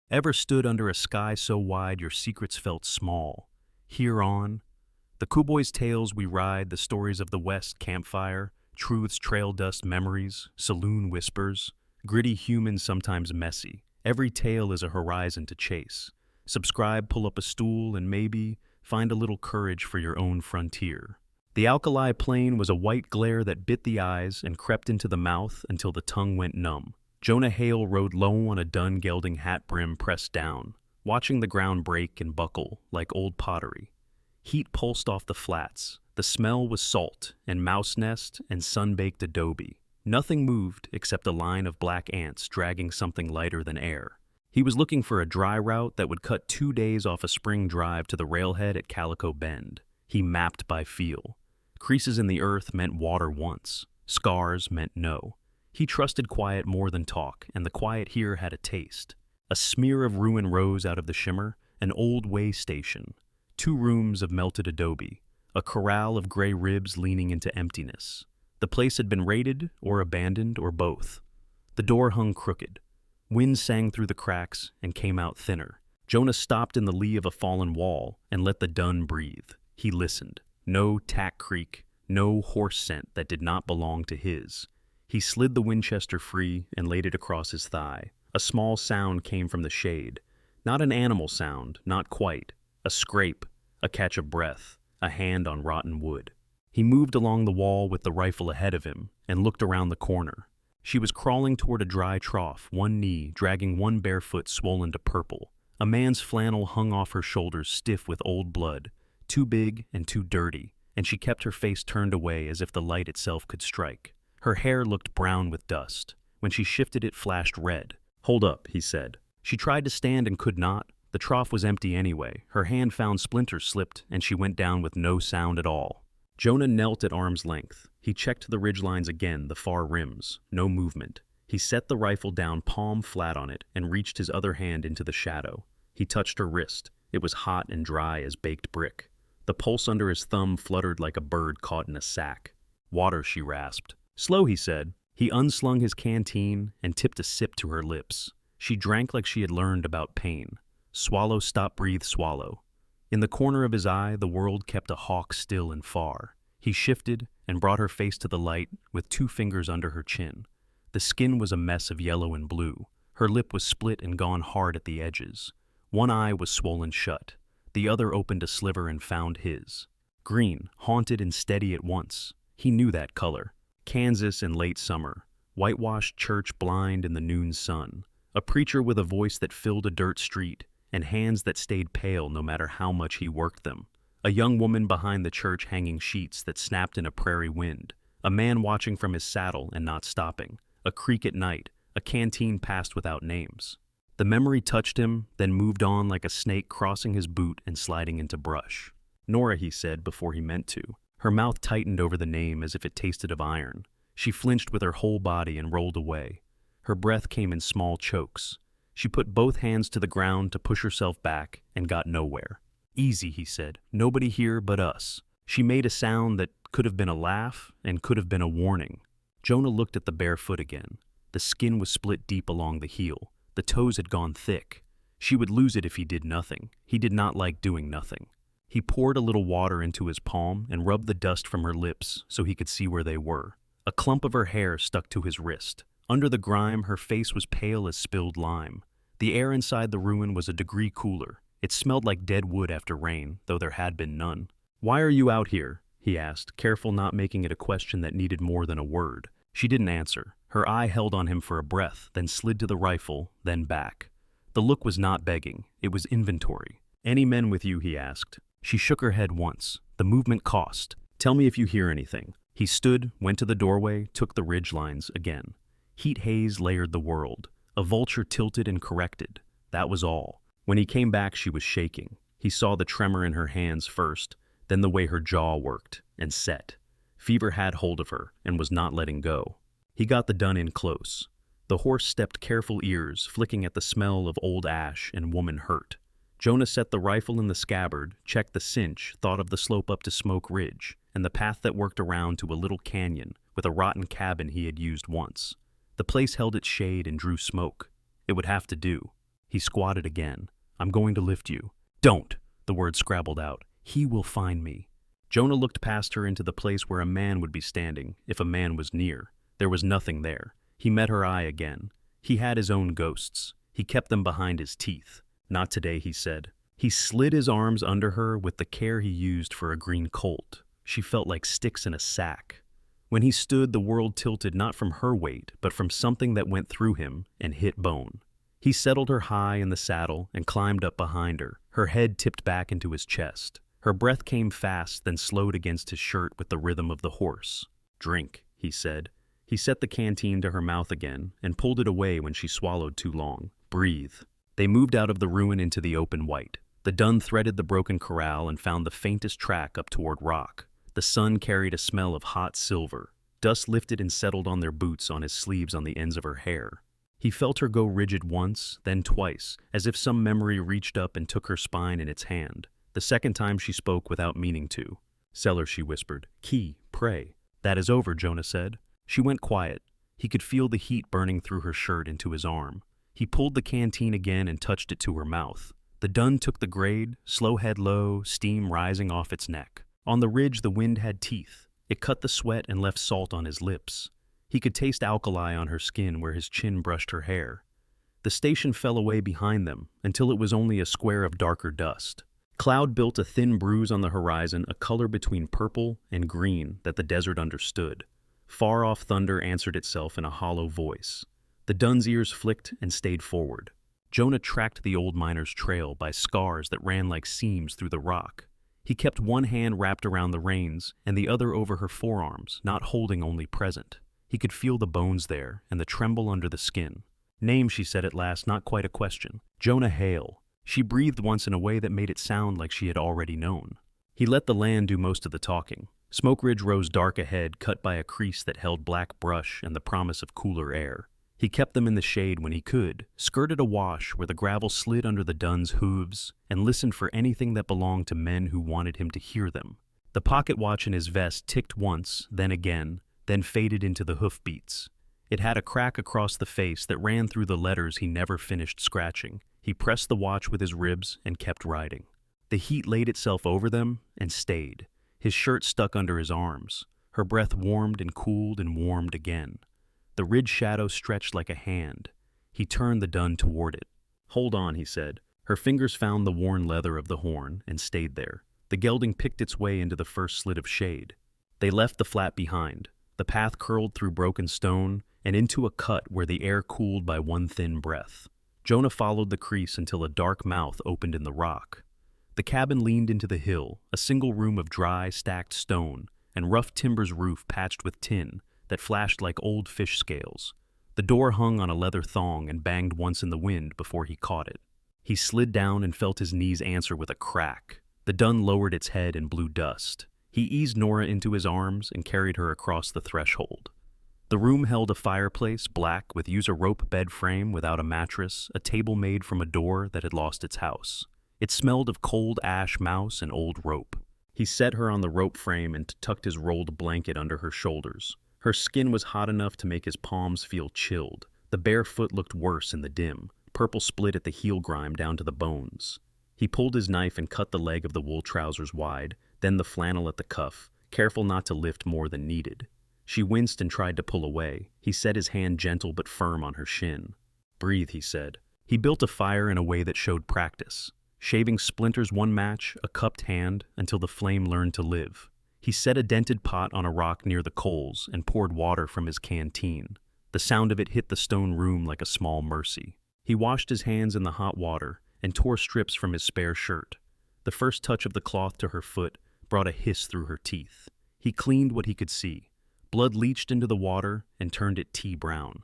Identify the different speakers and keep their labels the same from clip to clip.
Speaker 1: Ever stood under a sky so wide your secrets felt small? Here on the Cowboy's tales we ride, the stories of the West campfire, truths, trail dust, memories, saloon whispers, gritty human, sometimes messy. Every tale is a horizon to chase. Subscribe, pull up a stool, and maybe find a little courage for your own frontier. The alkali plain was a white glare that bit the eyes and crept into the mouth until the tongue went numb. Jonah Hale rode low on a dun gelding, hat brim pressed down, watching the ground break and buckle like old pottery. Heat pulsed off the flats. The smell was salt and mouse nest and sun-baked adobe. Nothing moved except a line of black ants dragging something lighter than air. He was looking for a dry route that would cut 2 days off a spring drive to the railhead at Calico Bend. He mapped by feel. Creases in the earth meant water once. Scars meant no. He trusted quiet more than talk, and the quiet here had a taste. A smear of ruin rose out of the shimmer, an old way station. 2 rooms of melted adobe, a corral of gray ribs leaning into emptiness. The place had been raided, or abandoned, or both. The door hung crooked. Wind sang through the cracks and came out thinner. Jonah stopped in the lee of a fallen wall and let the dun breathe. He listened. No tack creak, no horse scent that did not belong to his. He slid the Winchester free and laid it across his thigh. A small sound came from the shade. Not an animal sound, not quite. A scrape, a catch of breath, a hand on rotten wood. He moved along the wall with the rifle ahead of him and looked around the corner. She was crawling toward a dry trough, one knee dragging one bare foot swollen to purple. A man's flannel hung off her shoulders stiff with old blood, too big and too dirty, and she kept her face turned away as if the light itself could strike. Her hair looked brown with dust. When she shifted, it flashed red. "Hold up," he said. She tried to stand and could not. The trough was empty anyway. Her hand found splinters slipped, and she went down with no sound at all. Jonah knelt at arm's length. He checked the ridgelines again, the far rims. No movement. He set the rifle down, palm flat on it, and reached his other hand into the shadow. He touched her wrist. It was hot and dry as baked brick. The pulse under his thumb fluttered like a bird caught in a sack. "Water," she rasped. "Slow," he said. He unslung his canteen and tipped a sip to her lips. She drank like she had learned about pain. Swallow, stop, breathe, swallow. In the corner of his eye, the world kept a hawk still and far. He shifted and brought her face to the light with 2 fingers under her chin. The skin was a mess of yellow and blue. Her lip was split and gone hard at the edges. One eye was swollen shut. The other opened a sliver and found his. Green, haunted and steady at once. He knew that color. Kansas in late summer. Whitewashed church blind in the noon sun. A preacher with a voice that filled a dirt street, and hands that stayed pale no matter how much he worked them. A young woman behind the church hanging sheets that snapped in a prairie wind. A man watching from his saddle and not stopping. A creek at night. A canteen passed without names. The memory touched him, then moved on like a snake crossing his boot and sliding into brush. "Nora," he said before he meant to. Her mouth tightened over the name as if it tasted of iron. She flinched with her whole body and rolled away. Her breath came in small chokes. She put both hands to the ground to push herself back and got nowhere. "Easy," he said. "Nobody here but us." She made a sound that could have been a laugh and could have been a warning. Jonah looked at the bare foot again. The skin was split deep along the heel. The toes had gone thick. She would lose it if he did nothing. He did not like doing nothing. He poured a little water into his palm and rubbed the dust from her lips so he could see where they were. A clump of her hair stuck to his wrist. Under the grime, her face was pale as spilled lime. The air inside the ruin was a degree cooler. It smelled like dead wood after rain, though there had been none. "Why are you out here?" he asked, careful not making it a question that needed more than a word. She didn't answer. Her eye held on him for a breath, then slid to the rifle, then back. The look was not begging. It was inventory. "Any men with you?" he asked. She shook her head once. The movement cost. "Tell me if you hear anything." He stood, went to the doorway, took the ridgelines again. Heat haze layered the world. A vulture tilted and corrected. That was all. When he came back, she was shaking. He saw the tremor in her hands first, then the way her jaw worked and set. Fever had hold of her and was not letting go. He got the dun in close. The horse stepped careful ears, flicking at the smell of old ash and woman hurt. Jonah set the rifle in the scabbard, checked the cinch, thought of the slope up to Smoke Ridge, and the path that worked around to a little canyon with a rotten cabin he had used once. The place held its shade and drew smoke. It would have to do. He squatted again. "I'm going to lift you." "Don't!" The word scrabbled out. "He will find me." Jonah looked past her into the place where a man would be standing, if a man was near. There was nothing there. He met her eye again. He had his own ghosts. He kept them behind his teeth. "Not today," he said. He slid his arms under her with the care he used for a green colt. She felt like sticks in a sack. When he stood, the world tilted not from her weight, but from something that went through him and hit bone. He settled her high in the saddle and climbed up behind her, her head tipped back into his chest. Her breath came fast, then slowed against his shirt with the rhythm of the horse. "Drink," he said. He set the canteen to her mouth again and pulled it away when she swallowed too long. "Breathe." They moved out of the ruin into the open white. The dun threaded the broken corral and found the faintest track up toward rock. The sun carried a smell of hot silver. Dust lifted and settled on their boots, on his sleeves, on the ends of her hair. He felt her go rigid once, then twice, as if some memory reached up and took her spine in its hand. The second time she spoke without meaning to. "Cellar," she whispered. "Key, pray." "That is over," Jonah said. She went quiet. He could feel the heat burning through her shirt into his arm. He pulled the canteen again and touched it to her mouth. The dun took the grade, slow head low, steam rising off its neck. On the ridge the wind had teeth. It cut the sweat and left salt on his lips. He could taste alkali on her skin where his chin brushed her hair. The station fell away behind them until it was only a square of darker dust. Cloud built a thin bruise on the horizon, a color between purple and green that the desert understood. Far-off thunder answered itself in a hollow voice. The dun's ears flicked and stayed forward. Jonah tracked the old miner's trail by scars that ran like seams through the rock. He kept one hand wrapped around the reins and the other over her forearms, not holding, only present. He could feel the bones there and the tremble under the skin. "Name," she said at last, not quite a question. "Jonah Hale." She breathed once in a way that made it sound like she had already known. He let the land do most of the talking. Smoke Ridge rose dark ahead, cut by a crease that held black brush and the promise of cooler air. He kept them in the shade when he could, skirted a wash where the gravel slid under the dun's hooves, and listened for anything that belonged to men who wanted him to hear them. The pocket watch in his vest ticked once, then again, then faded into the hoofbeats. It had a crack across the face that ran through the letters he never finished scratching. He pressed the watch with his ribs and kept riding. The heat laid itself over them and stayed. His shirt stuck under his arms. Her breath warmed and cooled and warmed again. The ridge shadow stretched like a hand. He turned the dun toward it. "Hold on," he said. Her fingers found the worn leather of the horn and stayed there. The gelding picked its way into the first slit of shade. They left the flat behind. The path curled through broken stone and into a cut where the air cooled by one thin breath. Jonah followed the crease until a dark mouth opened in the rock. The cabin leaned into the hill, a single room of dry, stacked stone, and rough timber's roof patched with tin that flashed like old fish scales. The door hung on a leather thong and banged once in the wind before he caught it. He slid down and felt his knees answer with a crack. The dun lowered its head and blew dust. He eased Nora into his arms and carried her across the threshold. The room held a fireplace, black, with a rope bed frame without a mattress, a table made from a door that had lost its house. It smelled of cold ash, mouse, and old rope. He set her on the rope frame and tucked his rolled blanket under her shoulders. Her skin was hot enough to make his palms feel chilled. The bare foot looked worse in the dim. Purple split at the heel grime down to the bones. He pulled his knife and cut the leg of the wool trousers wide, then the flannel at the cuff, careful not to lift more than needed. She winced and tried to pull away. He set his hand gentle but firm on her shin. "Breathe," he said. He built a fire in a way that showed practice. Shaving splinters one match, a cupped hand, until the flame learned to live. He set a dented pot on a rock near the coals and poured water from his canteen. The sound of it hit the stone room like a small mercy. He washed his hands in the hot water and tore strips from his spare shirt. The first touch of the cloth to her foot brought a hiss through her teeth. He cleaned what he could see. Blood leached into the water and turned it tea brown.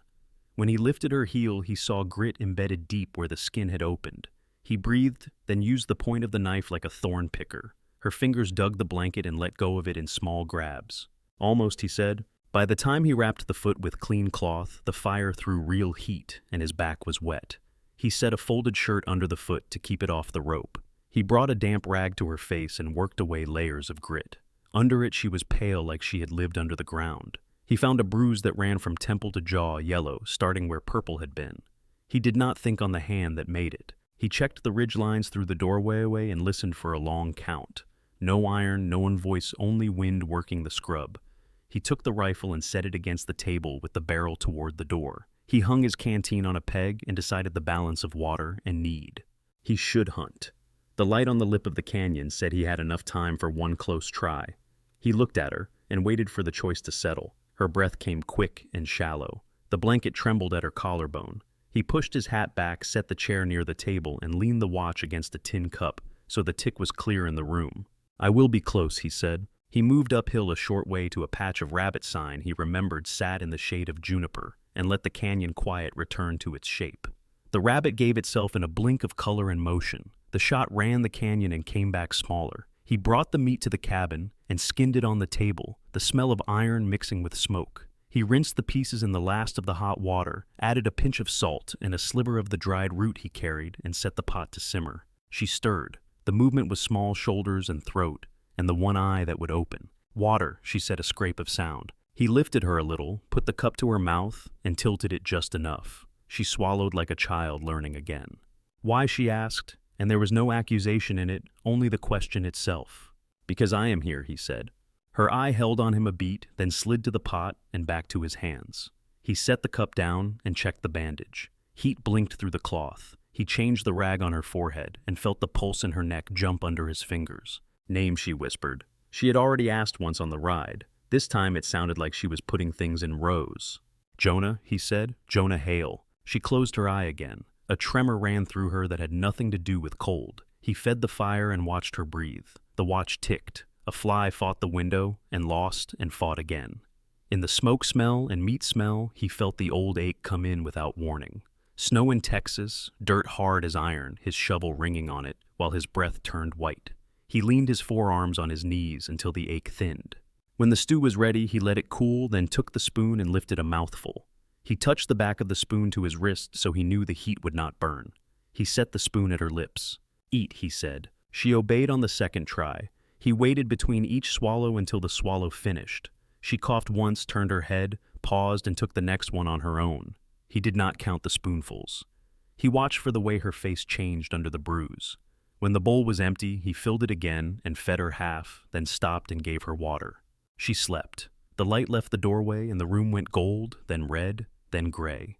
Speaker 1: When he lifted her heel, he saw grit embedded deep where the skin had opened. He breathed, then used the point of the knife like a thorn picker. Her fingers dug the blanket and let go of it in small grabs. "Almost," he said. By the time he wrapped the foot with clean cloth, the fire threw real heat and his back was wet. He set a folded shirt under the foot to keep it off the rope. He brought a damp rag to her face and worked away layers of grit. Under it she was pale like she had lived under the ground. He found a bruise that ran from temple to jaw, yellow, starting where purple had been. He did not think on the hand that made it. He checked the ridge lines through the doorway and listened for a long count. No iron, no one voice, only wind working the scrub. He took the rifle and set it against the table with the barrel toward the door. He hung his canteen on a peg and decided the balance of water and need. He should hunt. The light on the lip of the canyon said he had enough time for one close try. He looked at her and waited for the choice to settle. Her breath came quick and shallow. The blanket trembled at her collarbone. He pushed his hat back, set the chair near the table, and leaned the watch against a tin cup so the tick was clear in the room. "I will be close," he said. He moved uphill a short way to a patch of rabbit sign he remembered sat in the shade of juniper and let the canyon quiet return to its shape. The rabbit gave itself in a blink of color and motion. The shot ran the canyon and came back smaller. He brought the meat to the cabin and skinned it on the table, the smell of iron mixing with smoke. He rinsed the pieces in the last of the hot water, added a pinch of salt and a sliver of the dried root he carried, and set the pot to simmer. She stirred. The movement was small shoulders and throat, and the one eye that would open. "Water," she said, a scrape of sound. He lifted her a little, put the cup to her mouth, and tilted it just enough. She swallowed like a child learning again. "Why?" she asked, and there was no accusation in it, only the question itself. "Because I am here," he said. Her eye held on him a beat, then slid to the pot and back to his hands. He set the cup down and checked the bandage. Heat blinked through the cloth. He changed the rag on her forehead and felt the pulse in her neck jump under his fingers. "Name," she whispered. She had already asked once on the ride. This time it sounded like she was putting things in rows. "Jonah," he said. "Jonah Hale." She closed her eye again. A tremor ran through her that had nothing to do with cold. He fed the fire and watched her breathe. The watch ticked. A fly fought the window and lost and fought again. In the smoke smell and meat smell, he felt the old ache come in without warning. Snow in Texas, dirt hard as iron, his shovel ringing on it, while his breath turned white. He leaned his forearms on his knees until the ache thinned. When the stew was ready, he let it cool, then took the spoon and lifted a mouthful. He touched the back of the spoon to his wrist so he knew the heat would not burn. He set the spoon at her lips. "Eat," he said. She obeyed on the second try. He waited between each swallow until the swallow finished. She coughed once, turned her head, paused, and took the next one on her own. He did not count the spoonfuls. He watched for the way her face changed under the bruise. When the bowl was empty, he filled it again and fed her half, then stopped and gave her water. She slept. The light left the doorway and the room went gold, then red, then gray.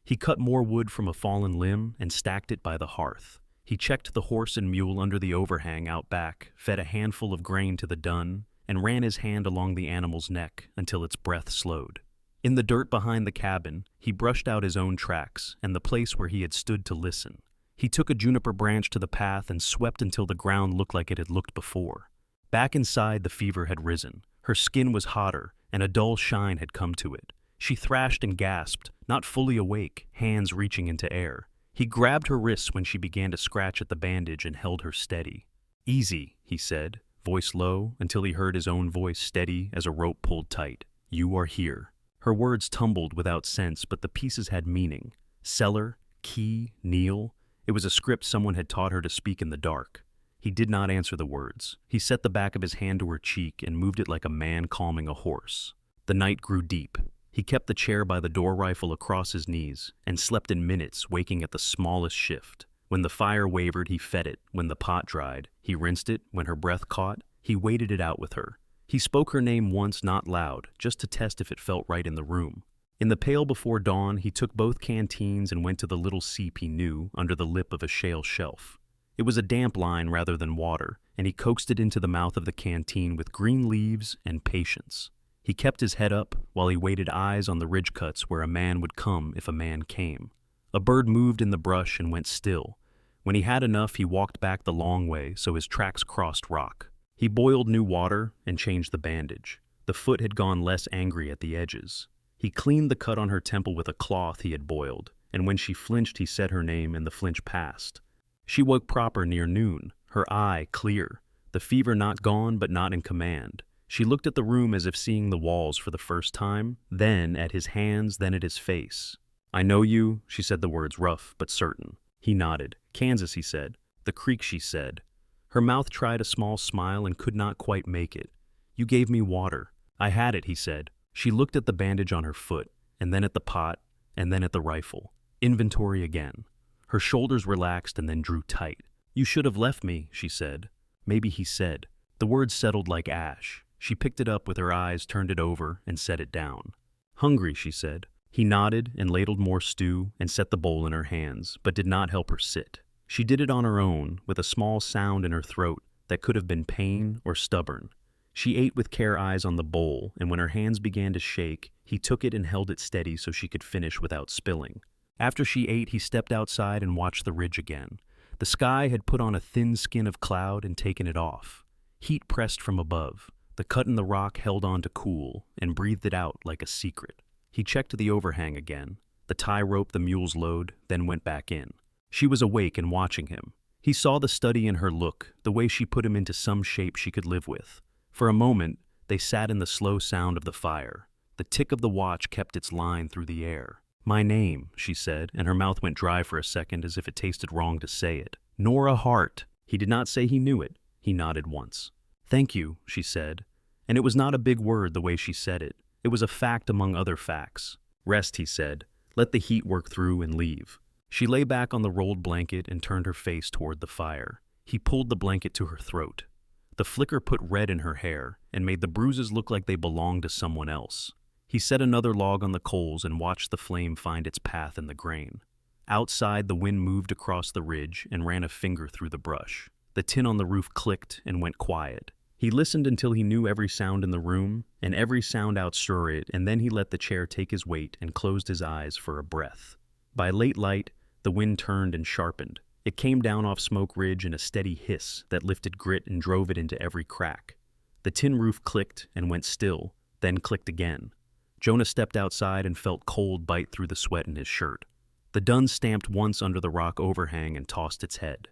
Speaker 1: He cut more wood from a fallen limb and stacked it by the hearth. He checked the horse and mule under the overhang out back, fed a handful of grain to the dun, and ran his hand along the animal's neck until its breath slowed. In the dirt behind the cabin, he brushed out his own tracks and the place where he had stood to listen. He took a juniper branch to the path and swept until the ground looked like it had looked before. Back inside, the fever had risen. Her skin was hotter, and a dull shine had come to it. She thrashed and gasped, not fully awake, hands reaching into air. He grabbed her wrists when she began to scratch at the bandage and held her steady. "Easy," he said, voice low, until he heard his own voice steady as a rope pulled tight. "You are here." Her words tumbled without sense, but the pieces had meaning. Cellar, key, kneel. It was a script someone had taught her to speak in the dark. He did not answer the words. He set the back of his hand to her cheek and moved it like a man calming a horse. The night grew deep. He kept the chair by the door rifle across his knees and slept in minutes, waking at the smallest shift. When the fire wavered, he fed it. When the pot dried, he rinsed it. When her breath caught, he waited it out with her. He spoke her name once, not loud, just to test if it felt right in the room. In the pale before dawn, he took both canteens and went to the little seep he knew under the lip of a shale shelf. It was a damp line rather than water, and he coaxed it into the mouth of the canteen with green leaves and patience. He kept his head up while he waited, eyes on the ridge cuts where a man would come if a man came. A bird moved in the brush and went still. When he had enough, he walked back the long way so his tracks crossed rock. He boiled new water and changed the bandage. The foot had gone less angry at the edges. He cleaned the cut on her temple with a cloth he had boiled, and when she flinched, he said her name and the flinch passed. She woke proper near noon, her eye clear, the fever not gone but not in command. She looked at the room as if seeing the walls for the first time, then at his hands, then at his face. "I know you," she said the words rough but certain. He nodded. "Kansas," he said. "The creek," she said. Her mouth tried a small smile and could not quite make it. "You gave me water." "I had it," he said. She looked at the bandage on her foot, and then at the pot, and then at the rifle. Inventory again. Her shoulders relaxed and then drew tight. "You should have left me," she said. Maybe he said. The words settled like ash. She picked it up with her eyes, turned it over, and set it down. "Hungry," she said. He nodded and ladled more stew and set the bowl in her hands, but did not help her sit. She did it on her own, with a small sound in her throat that could have been pain or stubborn. She ate with care, eyes on the bowl, and when her hands began to shake, he took it and held it steady so she could finish without spilling. After she ate, he stepped outside and watched the ridge again. The sky had put on a thin skin of cloud and taken it off. Heat pressed from above. The cut in the rock held on to cool and breathed it out like a secret. He checked the overhang again. The tie rope the mule's load, then went back in. She was awake and watching him. He saw the study in her look, the way she put him into some shape she could live with. For a moment, they sat in the slow sound of the fire. The tick of the watch kept its line through the air. "My name," she said, and her mouth went dry for a second as if it tasted wrong to say it. "Nora Hart." He did not say he knew it. He nodded once. "Thank you," she said. And it was not a big word the way she said it. It was a fact among other facts. "Rest," he said. "Let the heat work through and leave." She lay back on the rolled blanket and turned her face toward the fire. He pulled the blanket to her throat. The flicker put red in her hair and made the bruises look like they belonged to someone else. He set another log on the coals and watched the flame find its path in the grain. Outside, the wind moved across the ridge and ran a finger through the brush. The tin on the roof clicked and went quiet. He listened until he knew every sound in the room and every sound outstir it, and then he let the chair take his weight and closed his eyes for a breath. By late light, the wind turned and sharpened. It came down off Smoke Ridge in a steady hiss that lifted grit and drove it into every crack. The tin roof clicked and went still, then clicked again. Jonah stepped outside and felt cold bite through the sweat in his shirt. The dun stamped once under the rock overhang and tossed its head.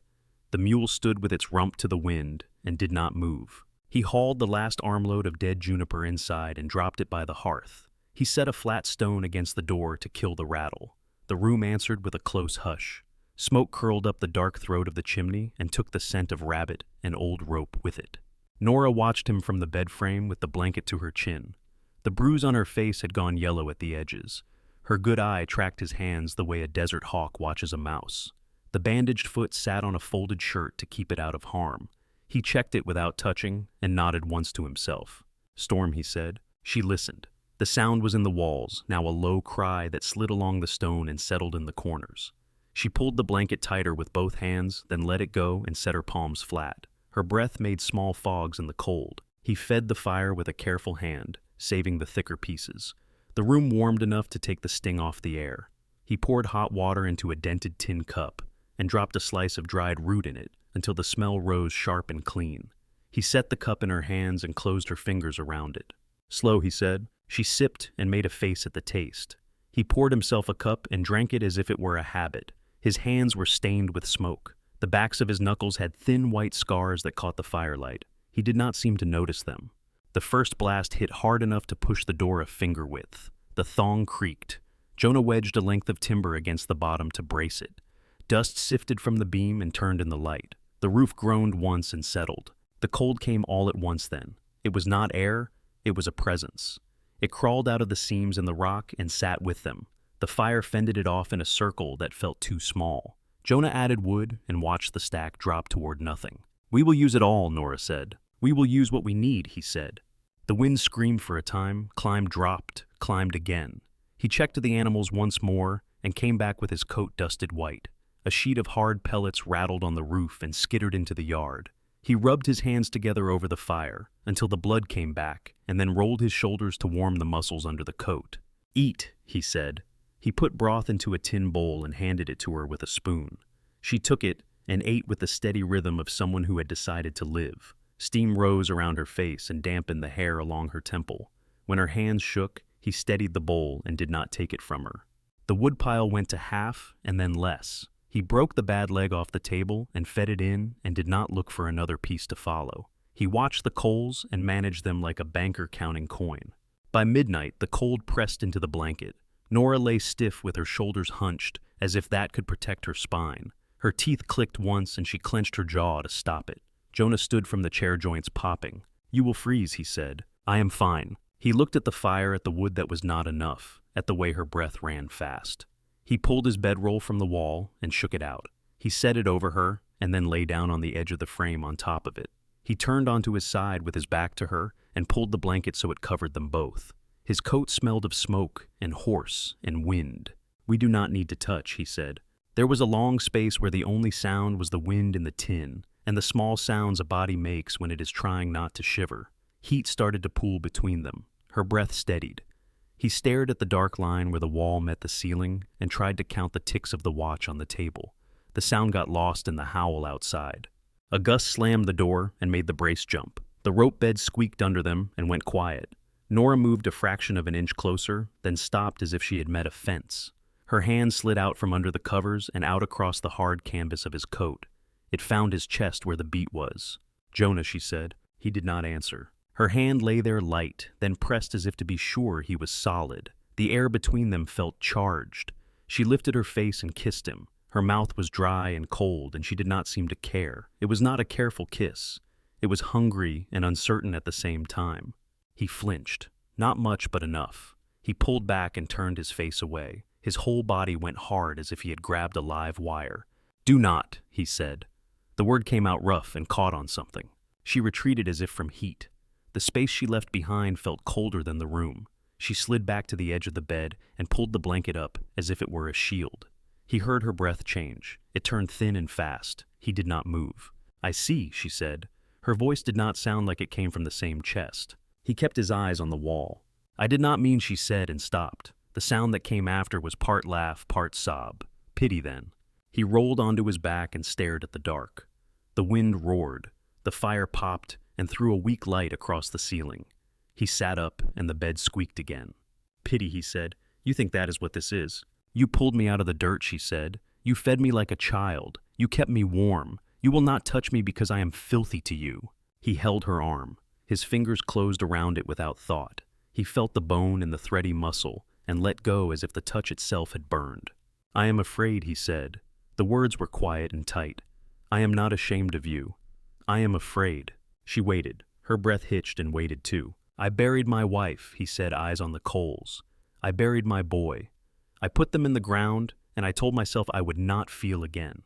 Speaker 1: The mule stood with its rump to the wind and did not move. He hauled the last armload of dead juniper inside and dropped it by the hearth. He set a flat stone against the door to kill the rattle. The room answered with a close hush. Smoke curled up the dark throat of the chimney and took the scent of rabbit and old rope with it. Nora watched him from the bed frame with the blanket to her chin. The bruise on her face had gone yellow at the edges. Her good eye tracked his hands the way a desert hawk watches a mouse. The bandaged foot sat on a folded shirt to keep it out of harm. He checked it without touching and nodded once to himself. "Storm," he said. She listened. The sound was in the walls, now a low cry that slid along the stone and settled in the corners. She pulled the blanket tighter with both hands, then let it go and set her palms flat. Her breath made small fogs in the cold. He fed the fire with a careful hand, saving the thicker pieces. The room warmed enough to take the sting off the air. He poured hot water into a dented tin cup and dropped a slice of dried root in it until the smell rose sharp and clean. He set the cup in her hands and closed her fingers around it. "Slow," he said. She sipped and made a face at the taste. He poured himself a cup and drank it as if it were a habit. His hands were stained with smoke. The backs of his knuckles had thin white scars that caught the firelight. He did not seem to notice them. The first blast hit hard enough to push the door a finger width. The thong creaked. Jonah wedged a length of timber against the bottom to brace it. Dust sifted from the beam and turned in the light. The roof groaned once and settled. The cold came all at once then. It was not air, it was a presence. It crawled out of the seams in the rock and sat with them. The fire fended it off in a circle that felt too small. Jonah added wood and watched the stack drop toward nothing. "We will use it all," Nora said. "We will use what we need," he said. The wind screamed for a time, dropped, climbed again. He checked the animals once more and came back with his coat dusted white. A sheet of hard pellets rattled on the roof and skittered into the yard. He rubbed his hands together over the fire until the blood came back and then rolled his shoulders to warm the muscles under the coat. "Eat," he said. He put broth into a tin bowl and handed it to her with a spoon. She took it and ate with the steady rhythm of someone who had decided to live. Steam rose around her face and dampened the hair along her temple. When her hands shook, he steadied the bowl and did not take it from her. The woodpile went to half and then less. He broke the bad leg off the table and fed it in and did not look for another piece to follow. He watched the coals and managed them like a banker counting coin. By midnight, the cold pressed into the blanket. Nora lay stiff with her shoulders hunched, as if that could protect her spine. Her teeth clicked once and she clenched her jaw to stop it. Jonah stood from the chair joints popping. "You will freeze," he said. "I am fine." He looked at the fire, at the wood that was not enough, at the way her breath ran fast. He pulled his bedroll from the wall and shook it out. He set it over her and then lay down on the edge of the frame on top of it. He turned onto his side with his back to her and pulled the blanket so it covered them both. His coat smelled of smoke and horse and wind. "We do not need to touch," he said. There was a long space where the only sound was the wind in the tin and the small sounds a body makes when it is trying not to shiver. Heat started to pool between them. Her breath steadied. He stared at the dark line where the wall met the ceiling and tried to count the ticks of the watch on the table. The sound got lost in the howl outside. A gust slammed the door and made the brace jump. The rope bed squeaked under them and went quiet. Nora moved a fraction of an inch closer, then stopped as if she had met a fence. Her hand slid out from under the covers and out across the hard canvas of his coat. It found his chest where the beat was. "Jonah," she said. He did not answer. Her hand lay there light, then pressed as if to be sure he was solid. The air between them felt charged. She lifted her face and kissed him. Her mouth was dry and cold, and she did not seem to care. It was not a careful kiss. It was hungry and uncertain at the same time. He flinched. Not much, but enough. He pulled back and turned his face away. His whole body went hard as if he had grabbed a live wire. "Do not," he said. The word came out rough and caught on something. She retreated as if from heat. The space she left behind felt colder than the room. She slid back to the edge of the bed and pulled the blanket up as if it were a shield. He heard her breath change. It turned thin and fast. He did not move. "I see," she said. Her voice did not sound like it came from the same chest. He kept his eyes on the wall. "I did not mean," she said, and stopped. The sound that came after was part laugh, part sob. Pity, then. He rolled onto his back and stared at the dark. The wind roared. The fire popped and threw a weak light across the ceiling. He sat up and the bed squeaked again. "Pity," he said. "You think that is what this is?" "You pulled me out of the dirt," she said. "You fed me like a child. You kept me warm. You will not touch me because I am filthy to you." He held her arm. His fingers closed around it without thought. He felt the bone and the thready muscle and let go as if the touch itself had burned. "I am afraid," he said. The words were quiet and tight. "I am not ashamed of you. I am afraid." She waited. Her breath hitched and waited too. "I buried my wife," he said, eyes on the coals. "I buried my boy. I put them in the ground, and I told myself I would not feel again.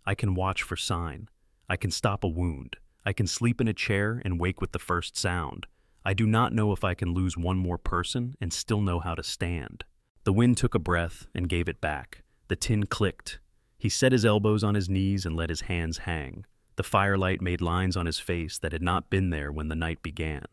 Speaker 1: I can watch for sign. I can stop a wound. I can sleep in a chair and wake with the first sound. I do not know if I can lose one more person and still know how to stand." The wind took a breath and gave it back. The tin clicked. He set his elbows on his knees and let his hands hang. The firelight made lines on his face that had not been there when the night began.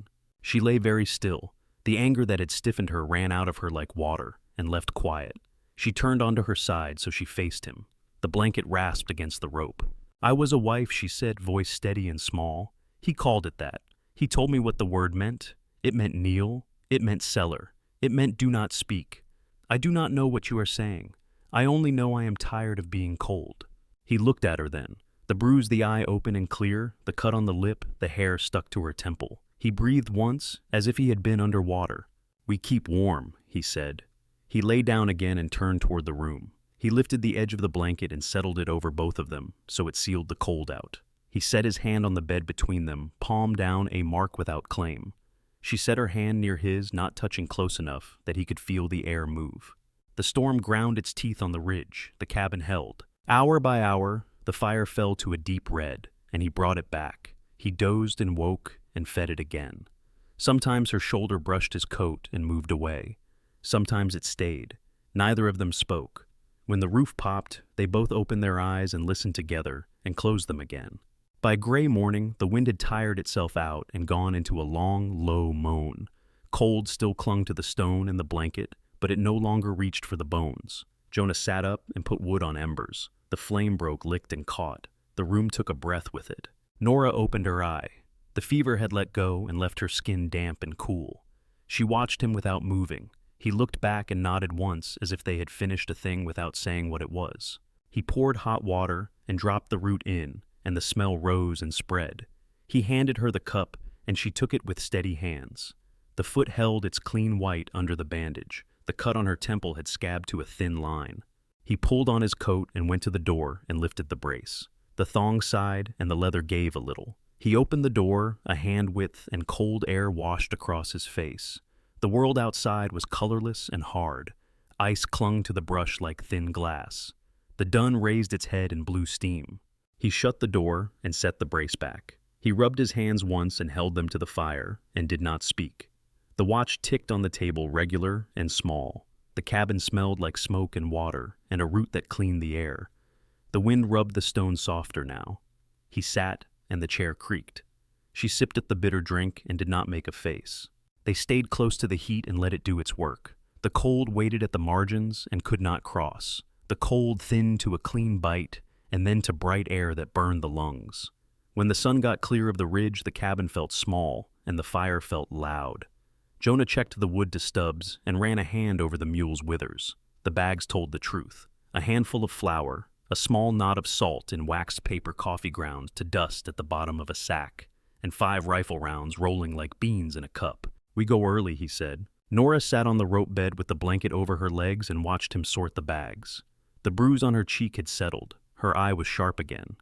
Speaker 1: She lay very still. The anger that had stiffened her ran out of her like water and left quiet. She turned onto her side so she faced him. The blanket rasped against the rope. "I was a wife," she said, voice steady and small. "He called it that. He told me what the word meant. It meant kneel. It meant cellar. It meant do not speak. I do not know what you are saying. I only know I am tired of being cold." He looked at her then. The bruise, the eye open and clear, the cut on the lip, the hair stuck to her temple. He breathed once, as if he had been under water. "We keep warm," he said. He lay down again and turned toward the room. He lifted the edge of the blanket and settled it over both of them, so it sealed the cold out. He set his hand on the bed between them, palm down, a mark without claim. She set her hand near his, not touching close enough that he could feel the air move. The storm ground its teeth on the ridge. The cabin held. Hour by hour, the fire fell to a deep red, and he brought it back. He dozed and woke and fed it again. Sometimes her shoulder brushed his coat and moved away. Sometimes it stayed. Neither of them spoke. When the roof popped, they both opened their eyes and listened together and closed them again. By gray morning, the wind had tired itself out and gone into a long, low moan. Cold still clung to the stone and the blanket, but it no longer reached for the bones. Jonah sat up and put wood on embers. The flame broke, licked, and caught. The room took a breath with it. Nora opened her eye. The fever had let go and left her skin damp and cool. She watched him without moving. He looked back and nodded once as if they had finished a thing without saying what it was. He poured hot water and dropped the root in, and the smell rose and spread. He handed her the cup, and she took it with steady hands. The foot held its clean white under the bandage. The cut on her temple had scabbed to a thin line. He pulled on his coat and went to the door and lifted the brace. The thong sighed, and the leather gave a little. He opened the door, a hand width, and cold air washed across his face. The world outside was colorless and hard. Ice clung to the brush like thin glass. The dun raised its head and blew steam. He shut the door and set the brace back. He rubbed his hands once and held them to the fire and did not speak. The watch ticked on the table, regular and small. The cabin smelled like smoke and water and a root that cleaned the air. The wind rubbed the stone softer now. He sat and the chair creaked. She sipped at the bitter drink and did not make a face. They stayed close to the heat and let it do its work. The cold waited at the margins and could not cross. The cold thinned to a clean bite and then to bright air that burned the lungs. When the sun got clear of the ridge, the cabin felt small and the fire felt loud. Jonah checked the wood to stubs and ran a hand over the mule's withers. The bags told the truth. A handful of flour, a small knot of salt in waxed paper coffee ground to dust at the bottom of a sack, and 5 rifle rounds rolling like beans in a cup. "We go early," he said. Nora sat on the rope bed with the blanket over her legs and watched him sort the bags. The bruise on her cheek had settled. Her eye was sharp again.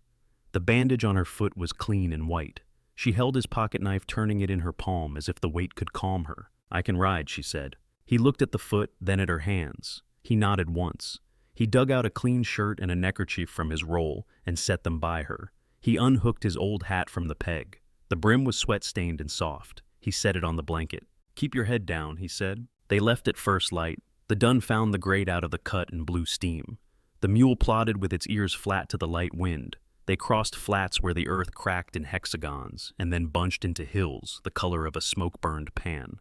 Speaker 1: The bandage on her foot was clean and white. She held his pocket knife, turning it in her palm as if the weight could calm her. "I can ride," she said. He looked at the foot, then at her hands. He nodded once. He dug out a clean shirt and a neckerchief from his roll and set them by her. He unhooked his old hat from the peg. The brim was sweat-stained and soft. He set it on the blanket. "Keep your head down," he said. They left at first light. The dun found the grate out of the cut and blew steam. The mule plodded with its ears flat to the light wind. They crossed flats where the earth cracked in hexagons and then bunched into hills the color of a smoke-burned pan.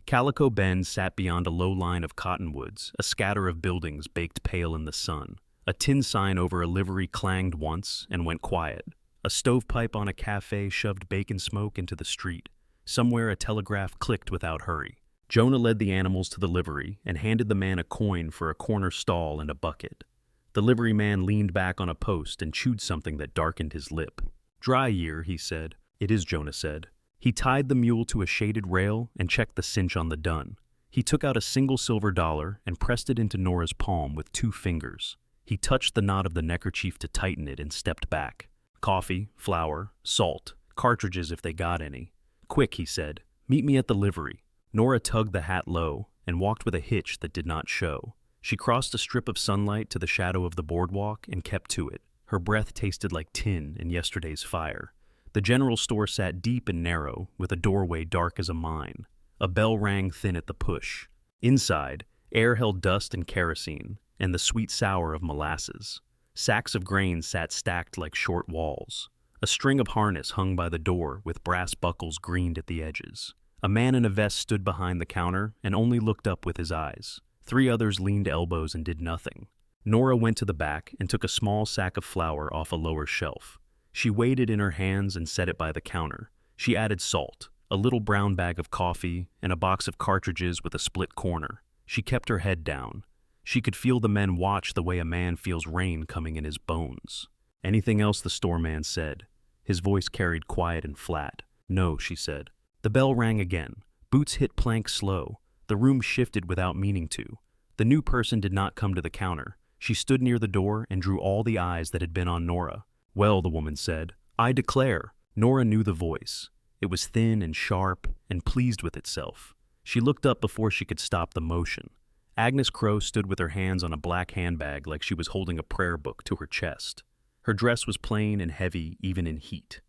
Speaker 1: Calico Bend sat beyond a low line of cottonwoods, a scatter of buildings baked pale in the sun. A tin sign over a livery clanged once and went quiet. A stovepipe on a cafe shoved bacon smoke into the street. Somewhere a telegraph clicked without hurry. Jonah led the animals to the livery and handed the man a coin for a corner stall and a bucket. The livery man leaned back on a post and chewed something that darkened his lip. "Dry year," he said. "It is," Jonah said. He tied the mule to a shaded rail and checked the cinch on the dun. He took out a single silver dollar and pressed it into Nora's palm with 2 fingers. He touched the knot of the neckerchief to tighten it and stepped back. "Coffee, flour, salt, cartridges if they got any. Quick," he said. "Meet me at the livery." Nora tugged the hat low and walked with a hitch that did not show. She crossed a strip of sunlight to the shadow of the boardwalk and kept to it. Her breath tasted like tin in yesterday's fire. The general store sat deep and narrow, with a doorway dark as a mine. A bell rang thin at the push. Inside, air held dust and kerosene, and the sweet sour of molasses. Sacks of grain sat stacked like short walls. A string of harness hung by the door with brass buckles greened at the edges. A man in a vest stood behind the counter and only looked up with his eyes. 3 others leaned elbows and did nothing. Nora went to the back and took a small sack of flour off a lower shelf. She weighed it in her hands and set it by the counter. She added salt, a little brown bag of coffee, and a box of cartridges with a split corner. She kept her head down. She could feel the men watch the way a man feels rain coming in his bones. "Anything else?" the storeman said. His voice carried quiet and flat. "No," she said. The bell rang again. Boots hit plank slow. The room shifted without meaning to. The new person did not come to the counter. She stood near the door and drew all the eyes that had been on Nora. "Well," the woman said, "I declare." Nora knew the voice. It was thin and sharp and pleased with itself. She looked up before she could stop the motion. Agnes Crow stood with her hands on a black handbag like she was holding a prayer book to her chest. Her dress was plain and heavy even in heat.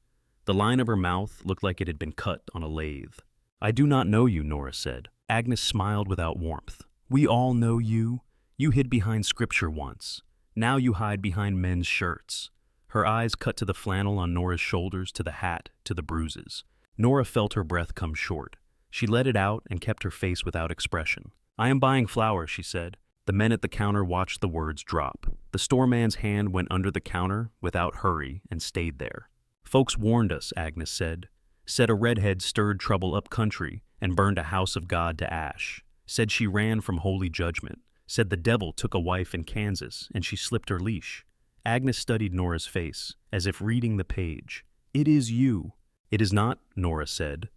Speaker 1: The line of her mouth looked like it had been cut on a lathe. "I do not know you," Nora said. Agnes smiled without warmth. "We all know you. You hid behind scripture once. Now you hide behind men's shirts." Her eyes cut to the flannel on Nora's shoulders, to the hat, to the bruises. Nora felt her breath come short. She let it out and kept her face without expression. "I am buying flour," she said. The men at the counter watched the words drop. The storeman's hand went under the counter without hurry and stayed there. "Folks warned us," Agnes said. "Said a redhead stirred trouble up country and burned a house of God to ash. Said she ran from holy judgment. Said the devil took a wife in Kansas and she slipped her leash." Agnes studied Nora's face, as if reading the page. "It is you." "It is not," Nora said.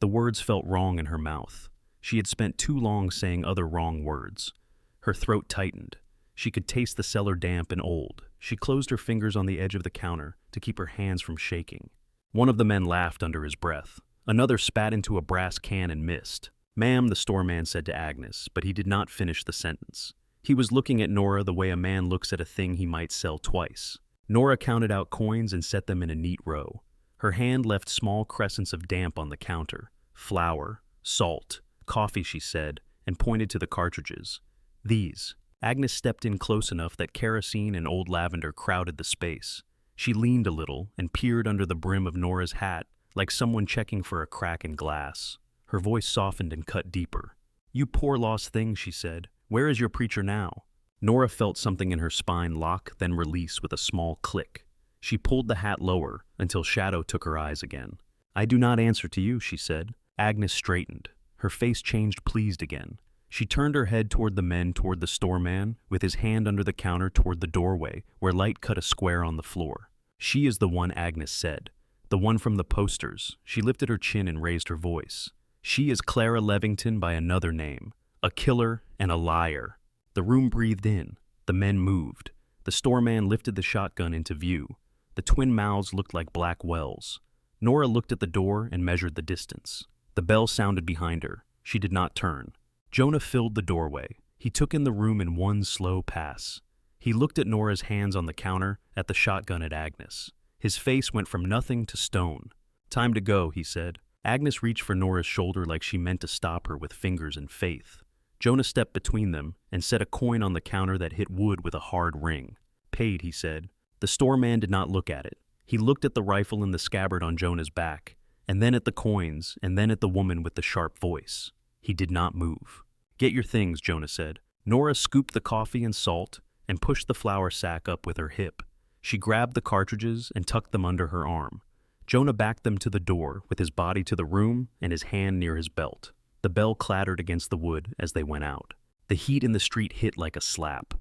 Speaker 1: The words felt wrong in her mouth. She had spent too long saying other wrong words. Her throat tightened. She could taste the cellar damp and old. She closed her fingers on the edge of the counter to keep her hands from shaking. One of the men laughed under his breath. Another spat into a brass can and missed. "Ma'am," the storeman said to Agnes, but he did not finish the sentence. He was looking at Nora the way a man looks at a thing he might sell twice. Nora counted out coins and set them in a neat row. Her hand left small crescents of damp on the counter. Flour, salt, coffee, she said, and pointed to the cartridges. These. Agnes stepped in close enough that kerosene and old lavender crowded the space. She leaned a little and peered under the brim of Nora's hat, like someone checking for a crack in glass. Her voice softened and cut deeper. "You poor lost thing," she said. "Where is your preacher now?" Nora felt something in her spine lock, then release with a small click. She pulled the hat lower until shadow took her eyes again. "I do not answer to you," she said. Agnes straightened. Her face changed pleased again. She turned her head toward the men toward the storeman, with his hand under the counter toward the doorway, where light cut a square on the floor. "She is the one," Agnes said. "The one from the posters." She lifted her chin and raised her voice. "She is Clara Levington by another name. A killer and a liar." The room breathed in. The men moved. The storeman lifted the shotgun into view. The twin mouths looked like black wells. Nora looked at the door and measured the distance. The bell sounded behind her. She did not turn. Jonah filled the doorway. He took in the room in one slow pass. He looked at Nora's hands on the counter, at the shotgun at Agnes. His face went from nothing to stone. "Time to go," he said. Agnes reached for Nora's shoulder like she meant to stop her with fingers and faith. Jonah stepped between them and set a coin on the counter that hit wood with a hard ring. "Paid," he said. The storeman did not look at it. He looked at the rifle in the scabbard on Jonah's back, and then at the coins, and then at the woman with the sharp voice. He did not move. "Get your things," Jonah said. Nora scooped the coffee and salt and pushed the flour sack up with her hip. She grabbed the cartridges and tucked them under her arm. Jonah backed them to the door with his body to the room and his hand near his belt. The bell clattered against the wood as they went out. The heat in the street hit like a slap.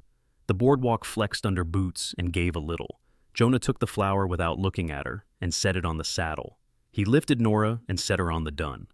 Speaker 1: The boardwalk flexed under boots and gave a little. Jonah took the flour without looking at her and set it on the saddle. He lifted Nora and set her on the dun.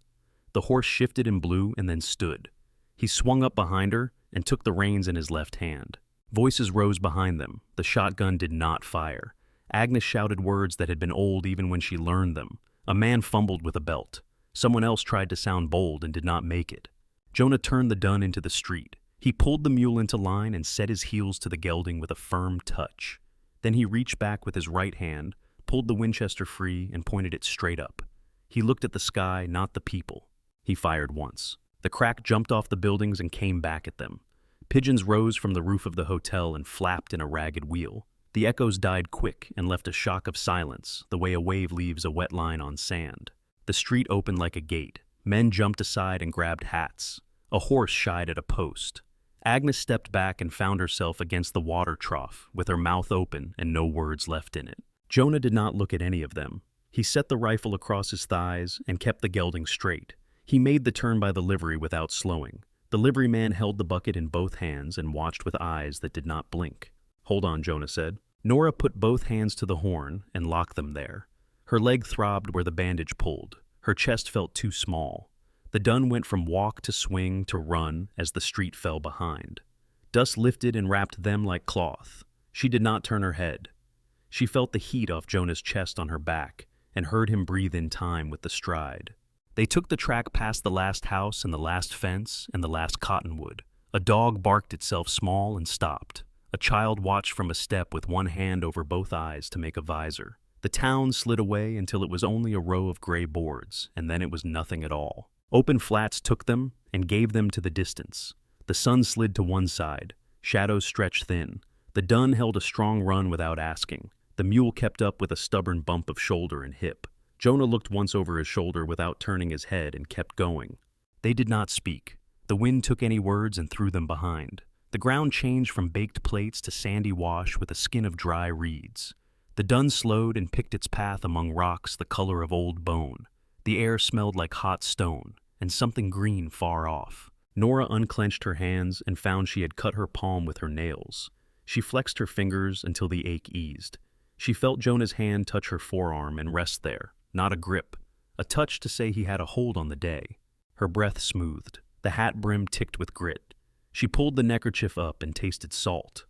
Speaker 1: The horse shifted and blew and then stood. He swung up behind her and took the reins in his left hand. Voices rose behind them. The shotgun did not fire. Agnes shouted words that had been old even when she learned them. A man fumbled with a belt. Someone else tried to sound bold and did not make it. Jonah turned the dun into the street. He pulled the mule into line and set his heels to the gelding with a firm touch. Then he reached back with his right hand, pulled the Winchester free, and pointed it straight up. He looked at the sky, not the people. He fired once. The crack jumped off the buildings and came back at them. Pigeons rose from the roof of the hotel and flapped in a ragged wheel. The echoes died quick and left a shock of silence, the way a wave leaves a wet line on sand. The street opened like a gate. Men jumped aside and grabbed hats. A horse shied at a post. Agnes stepped back and found herself against the water trough, with her mouth open and no words left in it. Jonah did not look at any of them. He set the rifle across his thighs and kept the gelding straight. He made the turn by the livery without slowing. The liveryman held the bucket in both hands and watched with eyes that did not blink. "Hold on," Jonah said. Nora put both hands to the horn and locked them there. Her leg throbbed where the bandage pulled. Her chest felt too small. The dun went from walk to swing to run as the street fell behind. Dust lifted and wrapped them like cloth. She did not turn her head. She felt the heat off Jonah's chest on her back and heard him breathe in time with the stride. They took the track past the last house and the last fence and the last cottonwood. A dog barked itself small and stopped. A child watched from a step with one hand over both eyes to make a visor. The town slid away until it was only a row of gray boards, and then it was nothing at all. Open flats took them and gave them to the distance. The sun slid to one side. Shadows stretched thin. The dun held a strong run without asking. The mule kept up with a stubborn bump of shoulder and hip. Jonah looked once over his shoulder without turning his head and kept going. They did not speak. The wind took any words and threw them behind. The ground changed from baked plates to sandy wash with a skin of dry reeds. The dun slowed and picked its path among rocks the color of old bone. The air smelled like hot stone and something green far off. Nora unclenched her hands and found she had cut her palm with her nails. She flexed her fingers until the ache eased. She felt Jonah's hand touch her forearm and rest there, not a grip, a touch to say he had a hold on the day. Her breath smoothed. The hat brim ticked with grit. She pulled the neckerchief up and tasted salt.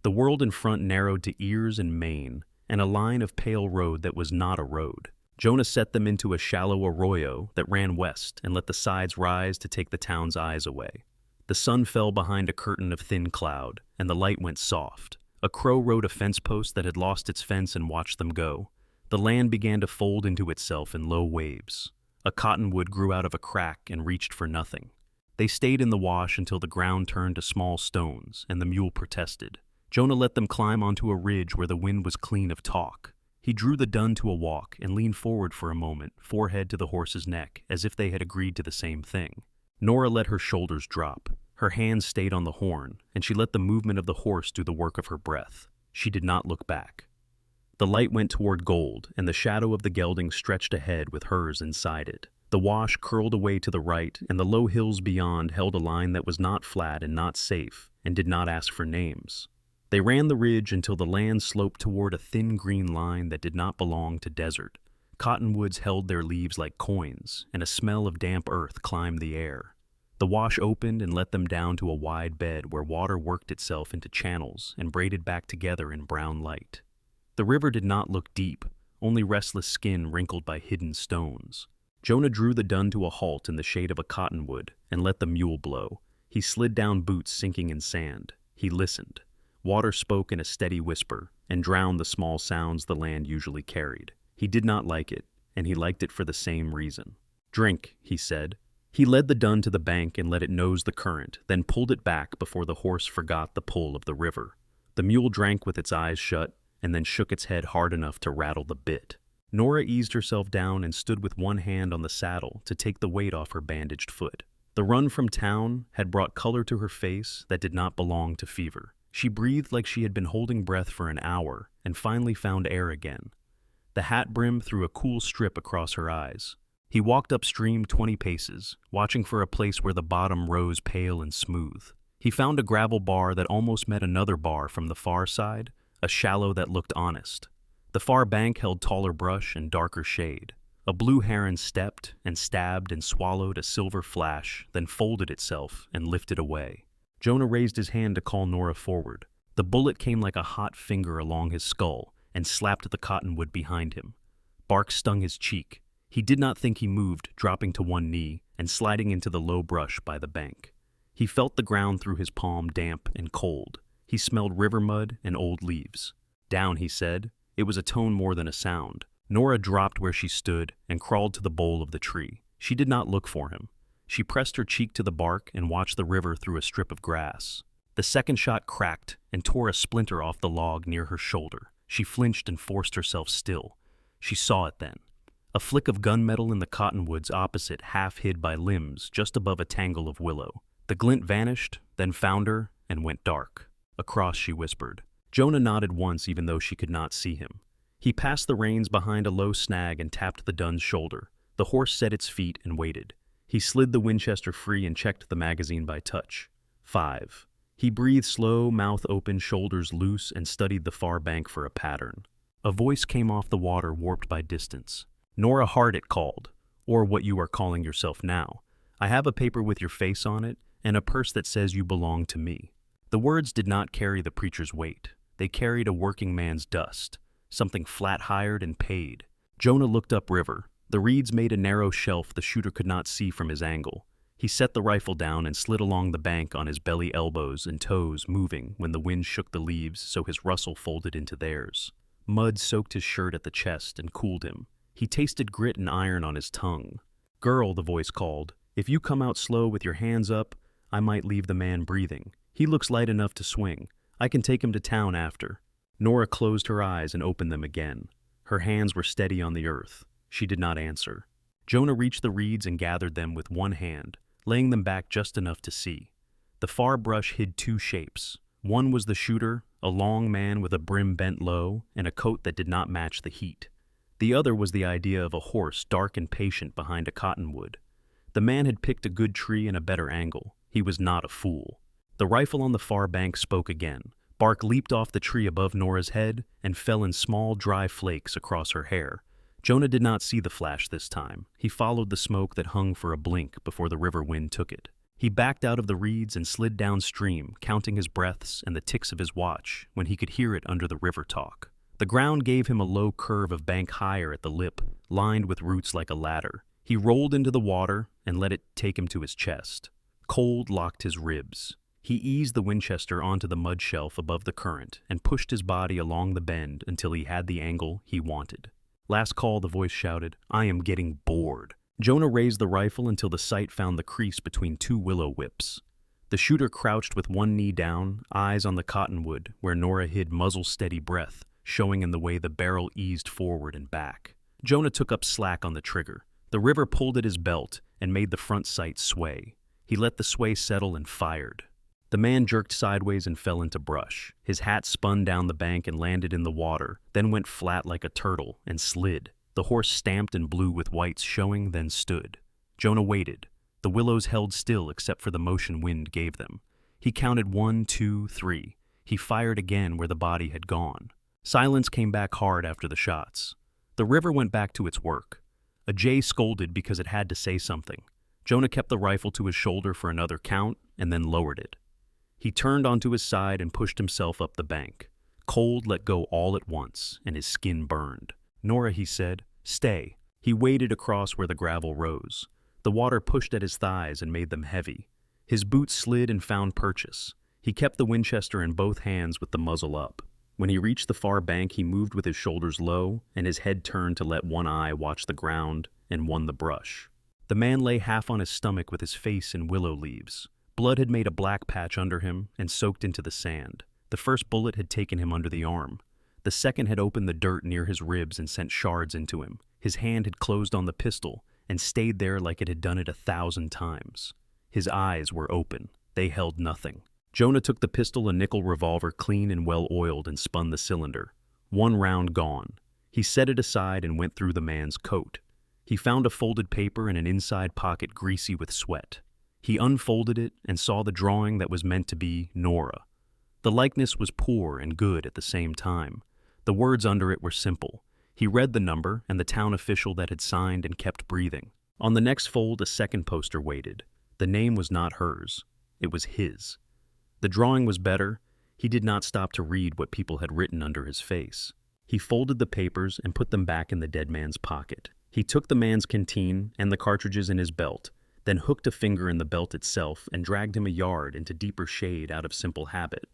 Speaker 1: The world in front narrowed to ears and mane, and a line of pale road that was not a road. Jonah set them into a shallow arroyo that ran west and let the sides rise to take the town's eyes away. The sun fell behind a curtain of thin cloud, and the light went soft. A crow rode a fence post that had lost its fence and watched them go. The land began to fold into itself in low waves. A cottonwood grew out of a crack and reached for nothing. They stayed in the wash until the ground turned to small stones, and the mule protested. Jonah let them climb onto a ridge where the wind was clean of talk. He drew the dun to a walk and leaned forward for a moment, forehead to the horse's neck, as if they had agreed to the same thing. Nora let her shoulders drop. Her hands stayed on the horn, and she let the movement of the horse do the work of her breath. She did not look back. The light went toward gold, and the shadow of the gelding stretched ahead with hers inside it. The wash curled away to the right, and the low hills beyond held a line that was not flat and not safe, and did not ask for names. They ran the ridge until the land sloped toward a thin green line that did not belong to desert. Cottonwoods held their leaves like coins, and a smell of damp earth climbed the air. The wash opened and let them down to a wide bed where water worked itself into channels and braided back together in brown light. The river did not look deep, only restless skin wrinkled by hidden stones. Jonah drew the dun to a halt in the shade of a cottonwood and let the mule blow. He slid down, boots sinking in sand. He listened. Water spoke in a steady whisper and drowned the small sounds the land usually carried. He did not like it, and he liked it for the same reason. "Drink," he said. He led the dun to the bank and let it nose the current, then pulled it back before the horse forgot the pull of the river. The mule drank with its eyes shut and then shook its head hard enough to rattle the bit. Nora eased herself down and stood with one hand on the saddle to take the weight off her bandaged foot. The run from town had brought color to her face that did not belong to fever. She breathed like she had been holding breath for an hour and finally found air again. The hat brim threw a cool strip across her eyes. He walked upstream 20 paces, watching for a place where the bottom rose pale and smooth. He found a gravel bar that almost met another bar from the far side, a shallow that looked honest. The far bank held taller brush and darker shade. A blue heron stepped and stabbed and swallowed a silver flash, then folded itself and lifted away. Jonah raised his hand to call Nora forward. The bullet came like a hot finger along his skull and slapped the cottonwood behind him. Bark stung his cheek. He did not think he moved, dropping to one knee and sliding into the low brush by the bank. He felt the ground through his palm damp and cold. He smelled river mud and old leaves. "Down," he said. It was a tone more than a sound. Nora dropped where she stood and crawled to the bole of the tree. She did not look for him. She pressed her cheek to the bark and watched the river through a strip of grass. The second shot cracked and tore a splinter off the log near her shoulder. She flinched and forced herself still. She saw it then. A flick of gunmetal in the cottonwoods opposite, half hid by limbs, just above a tangle of willow. The glint vanished, then found her, and went dark. "Across," she whispered. Jonah nodded once even though she could not see him. He passed the reins behind a low snag and tapped the dun's shoulder. The horse set its feet and waited. He slid the Winchester free and checked the magazine by touch. 5. He breathed slow, mouth open, shoulders loose, and studied the far bank for a pattern. A voice came off the water warped by distance. "Nora Hart," it called, "or what you are calling yourself now. I have a paper with your face on it and a purse that says you belong to me." The words did not carry the preacher's weight. They carried a working man's dust, something flat-hired and paid. Jonah looked upriver. The reeds made a narrow shelf the shooter could not see from his angle. He set the rifle down and slid along the bank on his belly, elbows and toes moving when the wind shook the leaves so his rustle folded into theirs. Mud soaked his shirt at the chest and cooled him. He tasted grit and iron on his tongue. "Girl," the voice called, "if you come out slow with your hands up, I might leave the man breathing. He looks light enough to swing. I can take him to town after." Nora closed her eyes and opened them again. Her hands were steady on the earth. She did not answer. Jonah reached the reeds and gathered them with one hand, laying them back just enough to see. The far brush hid two shapes. One was the shooter, a long man with a brim bent low and a coat that did not match the heat. The other was the idea of a horse dark and patient behind a cottonwood. The man had picked a good tree and a better angle. He was not a fool. The rifle on the far bank spoke again. Bark leaped off the tree above Nora's head and fell in small, dry flakes across her hair. Jonah did not see the flash this time. He followed the smoke that hung for a blink before the river wind took it. He backed out of the reeds and slid downstream, counting his breaths and the ticks of his watch when he could hear it under the river talk. The ground gave him a low curve of bank higher at the lip, lined with roots like a ladder. He rolled into the water and let it take him to his chest. Cold locked his ribs. He eased the Winchester onto the mud shelf above the current and pushed his body along the bend until he had the angle he wanted. "Last call," the voice shouted. "I am getting bored." Jonah raised the rifle until the sight found the crease between two willow whips. The shooter crouched with one knee down, eyes on the cottonwood, where Nora hid muzzle-steady breath, showing in the way the barrel eased forward and back. Jonah took up slack on the trigger. The river pulled at his belt and made the front sight sway. He let the sway settle and fired. The man jerked sideways and fell into brush. His hat spun down the bank and landed in the water, then went flat like a turtle and slid. The horse stamped and blew with whites showing, then stood. Jonah waited. The willows held still except for the motion wind gave them. He counted 1, 2, 3. He fired again where the body had gone. Silence came back hard after the shots. The river went back to its work. A jay scolded because it had to say something. Jonah kept the rifle to his shoulder for another count and then lowered it. He turned onto his side and pushed himself up the bank. Cold let go all at once, and his skin burned. "Nora," he said, "stay." He waded across where the gravel rose. The water pushed at his thighs and made them heavy. His boots slid and found purchase. He kept the Winchester in both hands with the muzzle up. When he reached the far bank, he moved with his shoulders low and his head turned to let one eye watch the ground and one the brush. The man lay half on his stomach with his face in willow leaves. Blood had made a black patch under him and soaked into the sand. The first bullet had taken him under the arm. The second had opened the dirt near his ribs and sent shards into him. His hand had closed on the pistol and stayed there like it had done it 1,000 times. His eyes were open. They held nothing. Jonah took the pistol, a nickel revolver, clean and well-oiled, and spun the cylinder. One round gone. He set it aside and went through the man's coat. He found a folded paper in an inside pocket greasy with sweat. He unfolded it and saw the drawing that was meant to be Nora. The likeness was poor and good at the same time. The words under it were simple. He read the number and the town official that had signed and kept breathing. On the next fold, a second poster waited. The name was not hers. It was his. The drawing was better. He did not stop to read what people had written under his face. He folded the papers and put them back in the dead man's pocket. He took the man's canteen and the cartridges in his belt, then hooked a finger in the belt itself and dragged him a yard into deeper shade out of simple habit.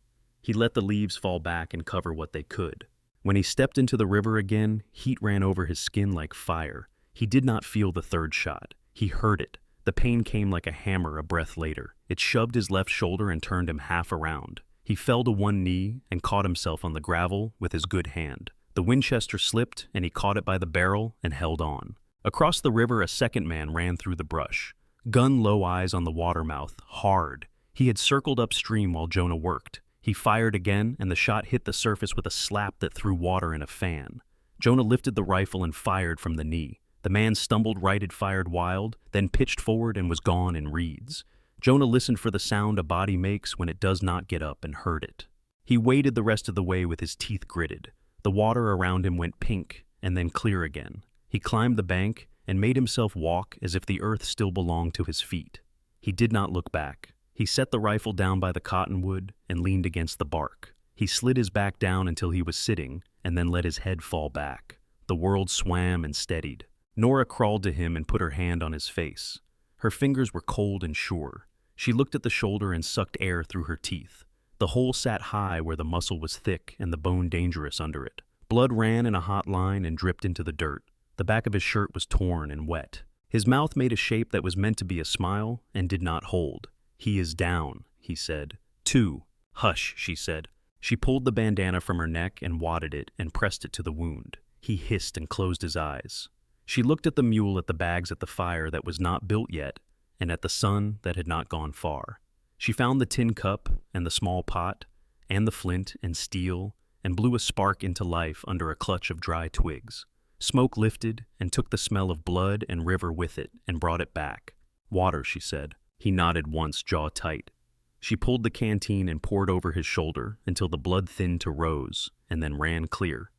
Speaker 1: He let the leaves fall back and cover what they could. When he stepped into the river again, heat ran over his skin like fire. He did not feel the third shot. He heard it. The pain came like a hammer a breath later. It shoved his left shoulder and turned him half around. He fell to one knee and caught himself on the gravel with his good hand. The Winchester slipped and he caught it by the barrel and held on. Across the river, a second man ran through the brush. Gun low, eyes on the water mouth, hard. He had circled upstream while Jonah worked. He fired again, and the shot hit the surface with a slap that threw water in a fan. Jonah lifted the rifle and fired from the knee. The man stumbled, righted, fired wild, then pitched forward and was gone in reeds. Jonah listened for the sound a body makes when it does not get up and heard it. He waded the rest of the way with his teeth gritted. The water around him went pink and then clear again. He climbed the bank and made himself walk as if the earth still belonged to his feet. He did not look back. He set the rifle down by the cottonwood and leaned against the bark. He slid his back down until he was sitting and then let his head fall back. The world swam and steadied. Nora crawled to him and put her hand on his face. Her fingers were cold and sure. She looked at the shoulder and sucked air through her teeth. The hole sat high where the muscle was thick and the bone dangerous under it. Blood ran in a hot line and dripped into the dirt. The back of his shirt was torn and wet. His mouth made a shape that was meant to be a smile and did not hold. "He is down," he said. "Two." "Hush," she said. She pulled the bandana from her neck and wadded it and pressed it to the wound. He hissed and closed his eyes. She looked at the mule, at the bags at the fire that was not built yet, and at the sun that had not gone far. She found the tin cup and the small pot and the flint and steel and blew a spark into life under a clutch of dry twigs. Smoke lifted and took the smell of blood and river with it and brought it back. "Water," she said. He nodded once, jaw tight. She pulled the canteen and poured over his shoulder until the blood thinned to rose and then ran clear.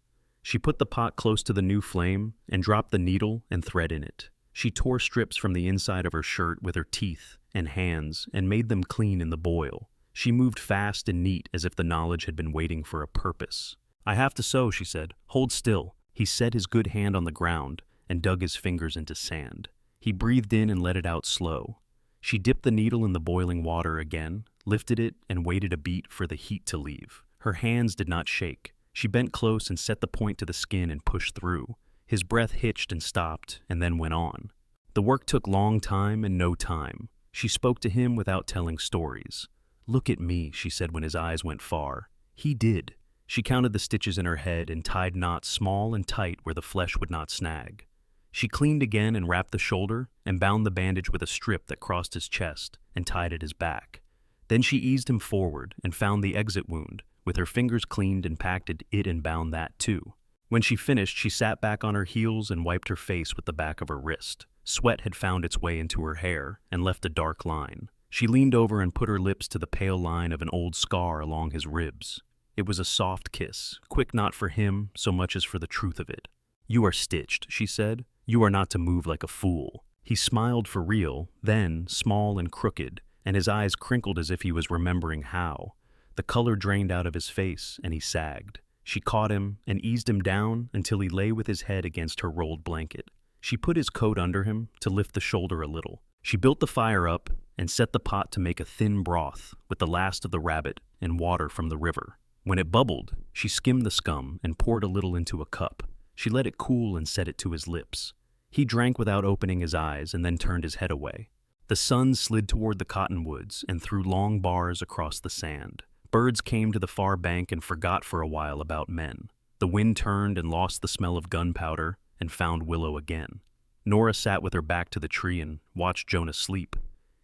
Speaker 1: She put the pot close to the new flame and dropped the needle and thread in it. She tore strips from the inside of her shirt with her teeth and hands and made them clean in the boil. She moved fast and neat as if the knowledge had been waiting for a purpose. "I have to sew," she said. "Hold still." He set his good hand on the ground and dug his fingers into sand. He breathed in and let it out slow. She dipped the needle in the boiling water again, lifted it, and waited a beat for the heat to leave. Her hands did not shake. She bent close and set the point to the skin and pushed through. His breath hitched and stopped, and then went on. The work took long time and no time. She spoke to him without telling stories. "Look at me," she said when his eyes went far. He did. She counted the stitches in her head and tied knots small and tight where the flesh would not snag. She cleaned again and wrapped the shoulder and bound the bandage with a strip that crossed his chest and tied at his back. Then she eased him forward and found the exit wound. With her fingers cleaned and packed it and bound that too. When she finished, she sat back on her heels and wiped her face with the back of her wrist. Sweat had found its way into her hair and left a dark line. She leaned over and put her lips to the pale line of an old scar along his ribs. It was a soft kiss, quick not for him so much as for the truth of it. "You are stitched," she said. "You are not to move like a fool." He smiled for real, then, small and crooked, and his eyes crinkled as if he was remembering how. The color drained out of his face, and he sagged. She caught him and eased him down until he lay with his head against her rolled blanket. She put his coat under him to lift the shoulder a little. She built the fire up and set the pot to make a thin broth with the last of the rabbit and water from the river. When it bubbled, she skimmed the scum and poured a little into a cup. She let it cool and set it to his lips. He drank without opening his eyes and then turned his head away. The sun slid toward the cottonwoods and threw long bars across the sand. Birds came to the far bank and forgot for a while about men. The wind turned and lost the smell of gunpowder and found Willow again. Nora sat with her back to the tree and watched Jonah sleep.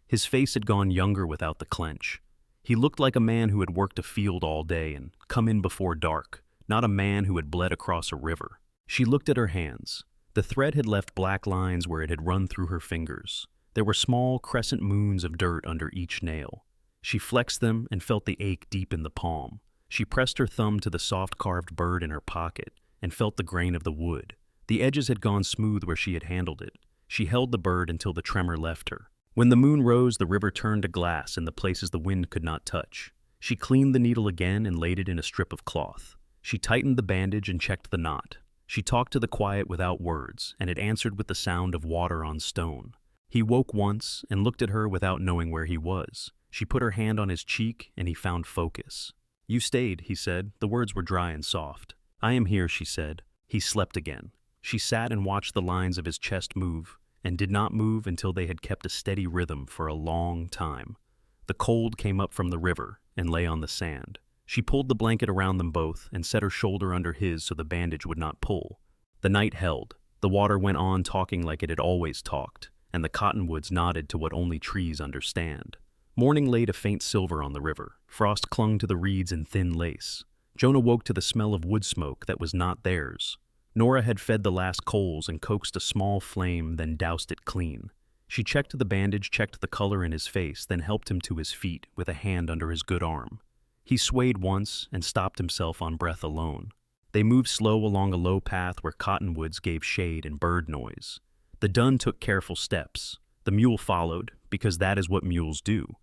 Speaker 1: His face had gone younger without the clench. He looked like a man who had worked a field all day and come in before dark, not a man who had bled across a river. She looked at her hands. The thread had left black lines where it had run through her fingers. There were small crescent moons of dirt under each nail. She flexed them and felt the ache deep in the palm. She pressed her thumb to the soft carved bird in her pocket and felt the grain of the wood. The edges had gone smooth where she had handled it. She held the bird until the tremor left her. When the moon rose, the river turned to glass in the places the wind could not touch. She cleaned the needle again and laid it in a strip of cloth. She tightened the bandage and checked the knot. She talked to the quiet without words, and it answered with the sound of water on stone. He woke once and looked at her without knowing where he was. She put her hand on his cheek, and he found focus. "You stayed," he said. The words were dry and soft. "I am here," she said. He slept again. She sat and watched the lines of his chest move, and did not move until they had kept a steady rhythm for a long time. The cold came up from the river and lay on the sand. She pulled the blanket around them both and set her shoulder under his so the bandage would not pull. The night held. The water went on talking like it had always talked, and the cottonwoods nodded to what only trees understand. Morning laid a faint silver on the river. Frost clung to the reeds in thin lace. Jonah woke to the smell of wood smoke that was not theirs. Nora had fed the last coals and coaxed a small flame, then doused it clean. She checked the bandage, checked the color in his face, then helped him to his feet with a hand under his good arm. He swayed once and stopped himself on breath alone. They moved slow along a low path where cottonwoods gave shade and bird noise. The dun took careful steps. The mule followed, because that is what mules do.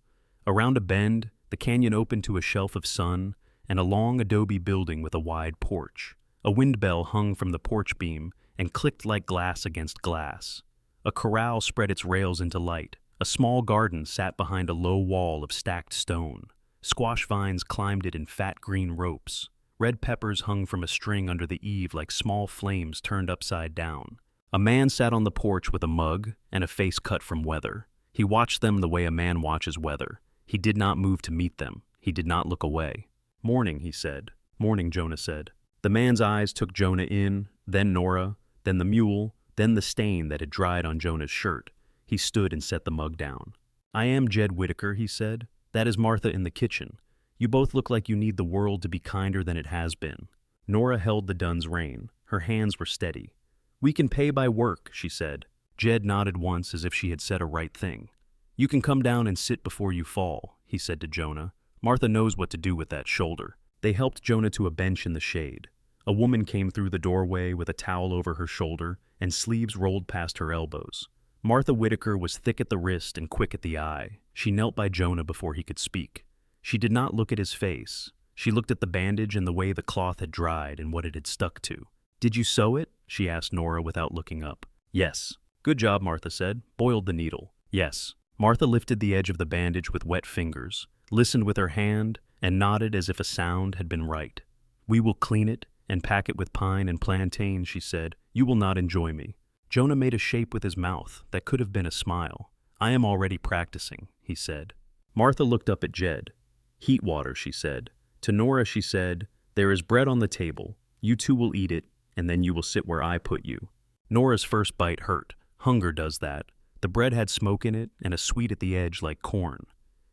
Speaker 1: Around a bend, the canyon opened to a shelf of sun and a long adobe building with a wide porch. A wind bell hung from the porch beam and clicked like glass against glass. A corral spread its rails into light. A small garden sat behind a low wall of stacked stone. Squash vines climbed it in fat green ropes. Red peppers hung from a string under the eave like small flames turned upside down. A man sat on the porch with a mug and a face cut from weather. He watched them the way a man watches weather. He did not move to meet them. He did not look away. "Morning," he said. "Morning," Jonah said. The man's eyes took Jonah in, then Nora, then the mule, then the stain that had dried on Jonah's shirt. He stood and set the mug down. "I am Jed Whitaker," he said. "That is Martha in the kitchen. You both look like you need the world to be kinder than it has been." Nora held the dun's rein. Her hands were steady. "We can pay by work," she said. Jed nodded once as if she had said a right thing. "You can come down and sit before you fall," he said to Jonah. "Martha knows what to do with that shoulder." They helped Jonah to a bench in the shade. A woman came through the doorway with a towel over her shoulder, and sleeves rolled past her elbows. Martha Whitaker was thick at the wrist and quick at the eye. She knelt by Jonah before he could speak. She did not look at his face. She looked at the bandage and the way the cloth had dried and what it had stuck to. "Did you sew it?" she asked Nora without looking up. "Yes." "Good job," Martha said. "Boiled the needle." "Yes." Martha lifted the edge of the bandage with wet fingers, listened with her hand, and nodded as if a sound had been right. "We will clean it and pack it with pine and plantain," she said. "You will not enjoy me." Jonah made a shape with his mouth that could have been a smile. "I am already practicing," he said. Martha looked up at Jed. "Heat water," she said. To Nora she said, "There is bread on the table. You two will eat it, and then you will sit where I put you." Nora's first bite hurt. Hunger does that. The bread had smoke in it and a sweet at the edge like corn.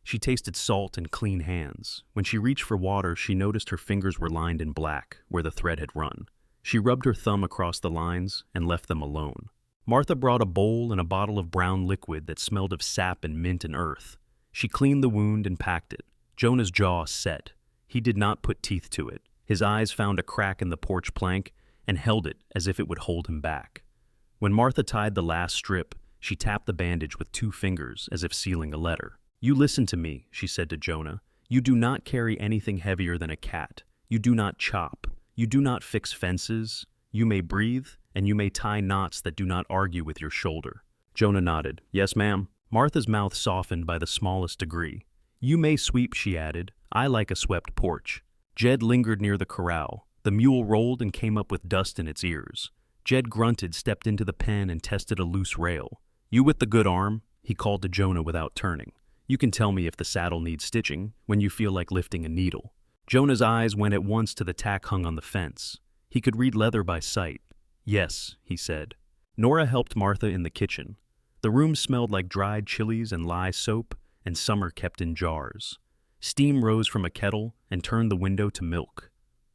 Speaker 1: She tasted salt and clean hands. When she reached for water, she noticed her fingers were lined in black, where the thread had run. She rubbed her thumb across the lines and left them alone. Martha brought a bowl and a bottle of brown liquid that smelled of sap and mint and earth. She cleaned the wound and packed it. Jonah's jaw set. He did not put teeth to it. His eyes found a crack in the porch plank and held it as if it would hold him back. When Martha tied the last strip, she tapped the bandage with 2 fingers as if sealing a letter. "You listen to me," she said to Jonah. "You do not carry anything heavier than a cat. You do not chop. You do not fix fences. You may breathe, and you may tie knots that do not argue with your shoulder." Jonah nodded. "Yes, ma'am." Martha's mouth softened by the smallest degree. "You may sweep," she added. "I like a swept porch." Jed lingered near the corral. The mule rolled and came up with dust in its ears. Jed grunted, stepped into the pen, and tested a loose rail. "You with the good arm?" he called to Jonah without turning. "You can tell me if the saddle needs stitching when you feel like lifting a needle." Jonah's eyes went at once to the tack hung on the fence. He could read leather by sight. "Yes," he said. Nora helped Martha in the kitchen. The room smelled like dried chilies and lye soap, and summer kept in jars. Steam rose from a kettle and turned the window to milk.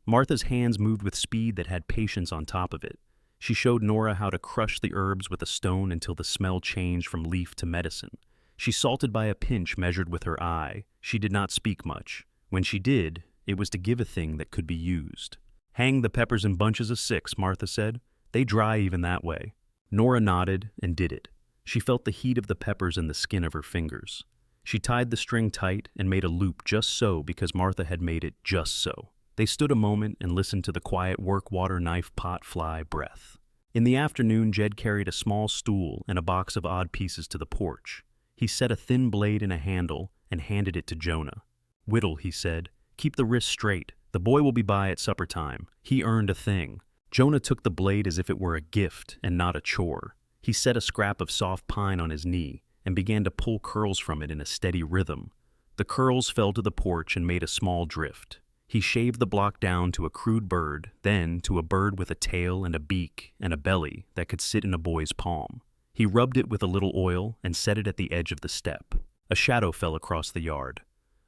Speaker 1: Martha's hands moved with speed that had patience on top of it. She showed Nora how to crush the herbs with a stone until the smell changed from leaf to medicine. She salted by a pinch measured with her eye. She did not speak much. When she did, it was to give a thing that could be used. "Hang the peppers in bunches of 6, Martha said. "They dry even that way." Nora nodded and did it. She felt the heat of the peppers in the skin of her fingers. She tied the string tight and made a loop just so because Martha had made it just so. They stood a moment and listened to the quiet work water knife pot fly breath. In the afternoon, Jed carried a small stool and a box of odd pieces to the porch. He set a thin blade in a handle and handed it to Jonah. "Whittle," he said. "Keep the wrist straight. The boy will be by at supper time. He earned a thing." Jonah took the blade as if it were a gift and not a chore. He set a scrap of soft pine on his knee and began to pull curls from it in a steady rhythm. The curls fell to the porch and made a small drift. He shaved the block down to a crude bird, then to a bird with a tail and a beak and a belly that could sit in a boy's palm. He rubbed it with a little oil and set it at the edge of the step. A shadow fell across the yard.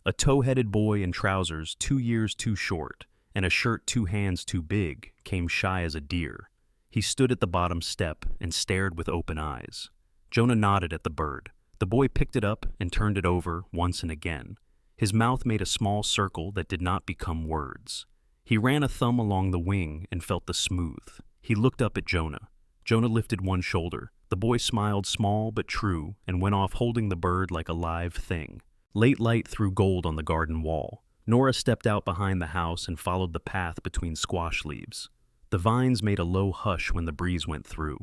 Speaker 1: A tow-headed boy in trousers 2 years too short and a shirt 2 hands too big came shy as a deer. He stood at the bottom step and stared with open eyes. Jonah nodded at the bird. The boy picked it up and turned it over once and again. His mouth made a small circle that did not become words. He ran a thumb along the wing and felt the smooth. He looked up at Jonah. Jonah lifted one shoulder. The boy smiled small but true and went off holding the bird like a live thing. Late light threw gold on the garden wall. Nora stepped out behind the house and followed the path between squash leaves. The vines made a low hush when the breeze went through.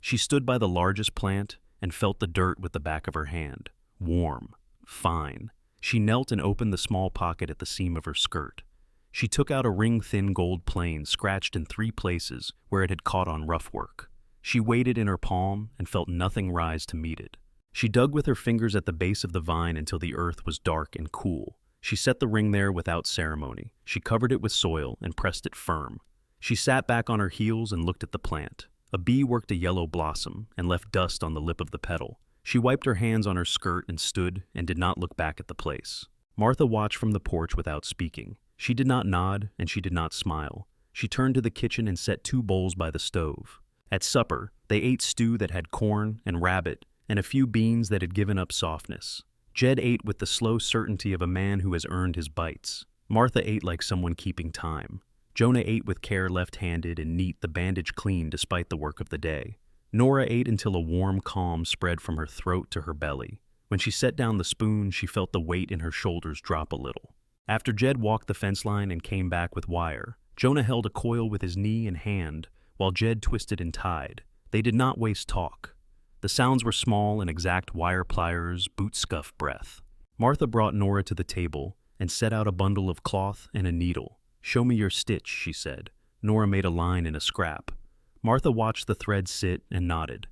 Speaker 1: She stood by the largest plant and felt the dirt with the back of her hand. Warm. Fine. She knelt and opened the small pocket at the seam of her skirt. She took out a ring-thin gold plane scratched in 3 places where it had caught on rough work. She weighed it in her palm and felt nothing rise to meet it. She dug with her fingers at the base of the vine until the earth was dark and cool. She set the ring there without ceremony. She covered it with soil and pressed it firm. She sat back on her heels and looked at the plant. A bee worked a yellow blossom and left dust on the lip of the petal. She wiped her hands on her skirt and stood and did not look back at the place. Martha watched from the porch without speaking. She did not nod and she did not smile. She turned to the kitchen and set 2 bowls by the stove. At supper, they ate stew that had corn and rabbit and a few beans that had given up softness. Jed ate with the slow certainty of a man who has earned his bites. Martha ate like someone keeping time. Jonah ate with care left-handed and neat, the bandage clean despite the work of the day. Nora ate until a warm calm spread from her throat to her belly. When she set down the spoon, she felt the weight in her shoulders drop a little. After Jed walked the fence line and came back with wire, Jonah held a coil with his knee and hand while Jed twisted and tied. They did not waste talk. The sounds were small and exact wire pliers, boot scuff breath. Martha brought Nora to the table and set out a bundle of cloth and a needle. "Show me your stitch," she said. Nora made a line in a scrap. Martha watched the thread sit and nodded.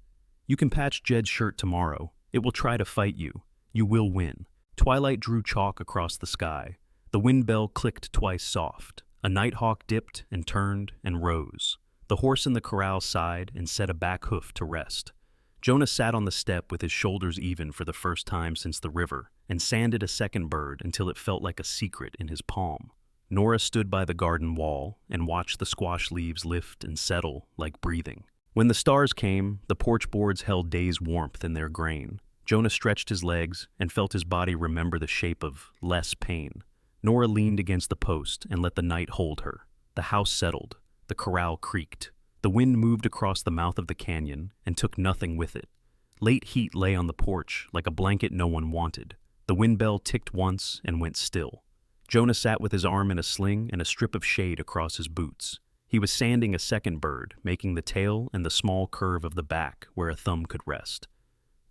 Speaker 1: "You can patch Jed's shirt tomorrow. It will try to fight you. You will win." Twilight drew chalk across the sky. The wind bell clicked twice soft. A nighthawk dipped and turned and rose. The horse in the corral sighed and set a back hoof to rest. Jonah sat on the step with his shoulders even for the first time since the river, and sanded a second bird until it felt like a secret in his palm. Nora stood by the garden wall and watched the squash leaves lift and settle like breathing. When the stars came, the porch boards held day's warmth in their grain. Jonah stretched his legs and felt his body remember the shape of less pain. Nora leaned against the post and let the night hold her. The house settled. The corral creaked. The wind moved across the mouth of the canyon and took nothing with it. Late heat lay on the porch like a blanket no one wanted. The wind bell ticked once and went still. Jonah sat with his arm in a sling and a strip of shade across his boots. He was sanding a second bird, making the tail and the small curve of the back where a thumb could rest.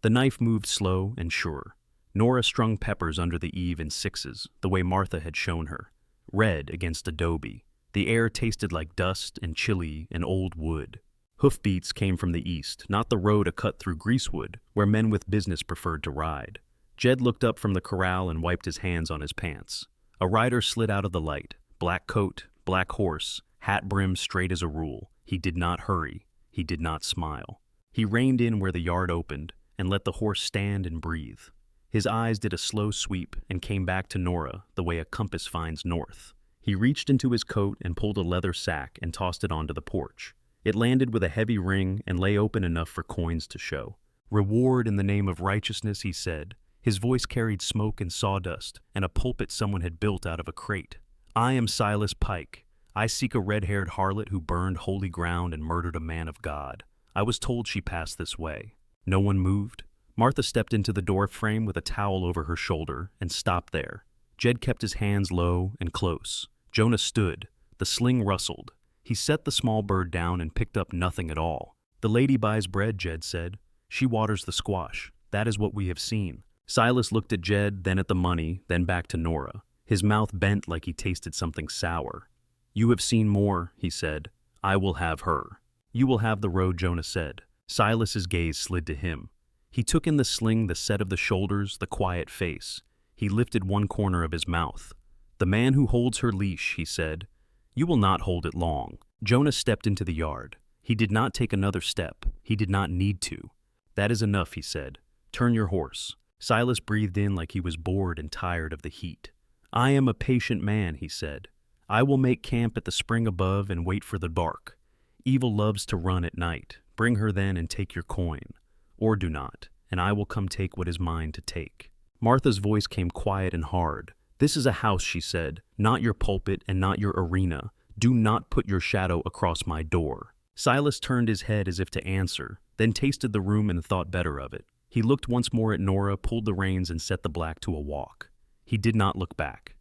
Speaker 1: The knife moved slow and sure. Nora strung peppers under the eave in sixes, the way Martha had shown her. Red against adobe. The air tasted like dust and chili and old wood. Hoofbeats came from the east, not the road a cut through greasewood, where men with business preferred to ride. Jed looked up from the corral and wiped his hands on his pants. A rider slid out of the light. Black coat, black horse, hat brim straight as a rule. He did not hurry. He did not smile. He reined in where the yard opened and let the horse stand and breathe. His eyes did a slow sweep and came back to Nora the way a compass finds north. He reached into his coat and pulled a leather sack and tossed it onto the porch. It landed with a heavy ring and lay open enough for coins to show. "Reward in the name of righteousness," he said. His voice carried smoke and sawdust and a pulpit someone had built out of a crate. "I am Silas Pike. I seek a red-haired harlot who burned holy ground and murdered a man of God. I was told she passed this way." No one moved. Martha stepped into the door frame with a towel over her shoulder and stopped there. Jed kept his hands low and close. Jonah stood. The sling rustled. He set the small bird down and picked up nothing at all. "The lady buys bread," Jed said. "She waters the squash. That is what we have seen." Silas looked at Jed, then at the money, then back to Nora. His mouth bent like he tasted something sour. "You have seen more," he said. "I will have her." "You will have the road," Jonah said. Silas's gaze slid to him. He took in the sling, the set of the shoulders, the quiet face. He lifted one corner of his mouth. "The man who holds her leash," he said. "You will not hold it long." Jonah stepped into the yard. He did not take another step. He did not need to. "That is enough," he said. "Turn your horse." Silas breathed in like he was bored and tired of the heat. "I am a patient man," he said. "I will make camp at the spring above and wait for the dark. Evil loves to run at night. Bring her then and take your coin. Or do not, and I will come take what is mine to take." Martha's voice came quiet and hard. "This is a house," she said, "not your pulpit and not your arena. Do not put your shadow across my door." Silas turned his head as if to answer, then tasted the room and thought better of it. He looked once more at Nora, pulled the reins, and set the black to a walk. He did not look back.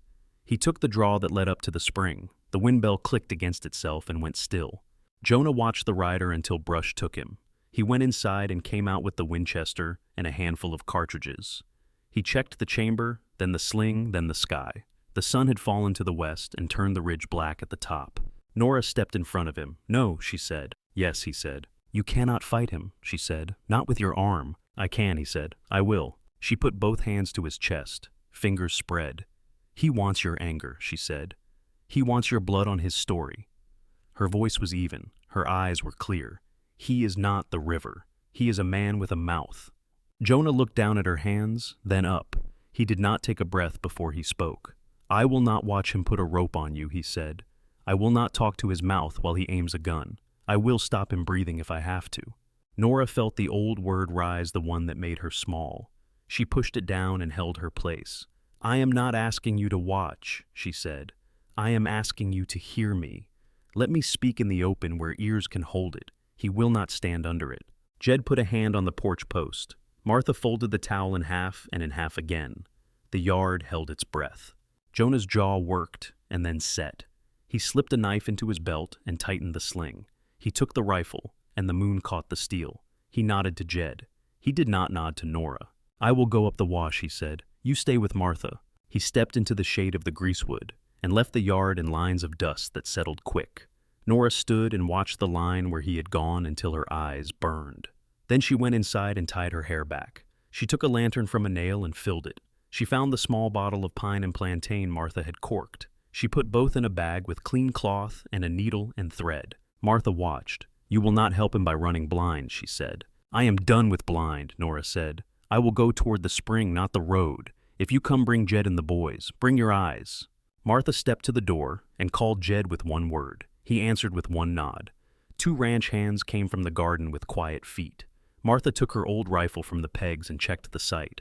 Speaker 1: He took the draw that led up to the spring. The wind bell clicked against itself and went still. Jonah watched the rider until brush took him. He went inside and came out with the Winchester and a handful of cartridges. He checked the chamber, then the sling, then the sky. The sun had fallen to the west and turned the ridge black at the top. Nora stepped in front of him. "No," she said. "Yes," he said. "You cannot fight him," she said. "Not with your arm." "I can," he said. "I will." She put both hands to his chest, fingers spread. "He wants your anger," she said. "He wants your blood on his story." Her voice was even. Her eyes were clear. "He is not the river. He is a man with a mouth." Jonah looked down at her hands, then up. He did not take a breath before he spoke. "I will not watch him put a rope on you," he said. "I will not talk to his mouth while he aims a gun. I will stop him breathing if I have to." Nora felt the old word rise, the one that made her small. She pushed it down and held her place. "I am not asking you to watch," she said. "I am asking you to hear me. Let me speak in the open where ears can hold it. He will not stand under it." Jed put a hand on the porch post. Martha folded the towel in half and in half again. The yard held its breath. Jonah's jaw worked and then set. He slipped a knife into his belt and tightened the sling. He took the rifle, and the moon caught the steel. He nodded to Jed. He did not nod to Nora. "I will go up the wash," he said. "You stay with Martha." He stepped into the shade of the greasewood and left the yard in lines of dust that settled quick. Nora stood and watched the line where he had gone until her eyes burned. Then she went inside and tied her hair back. She took a lantern from a nail and filled it. She found the small bottle of pine and plantain Martha had corked. She put both in a bag with clean cloth and a needle and thread. Martha watched. "You will not help him by running blind," she said. "I am done with blind," Nora said. "I will go toward the spring, not the road. If you come, bring Jed and the boys. Bring your eyes." Martha stepped to the door and called Jed with one word. He answered with one nod. 2 ranch hands came from the garden with quiet feet. Martha took her old rifle from the pegs and checked the site.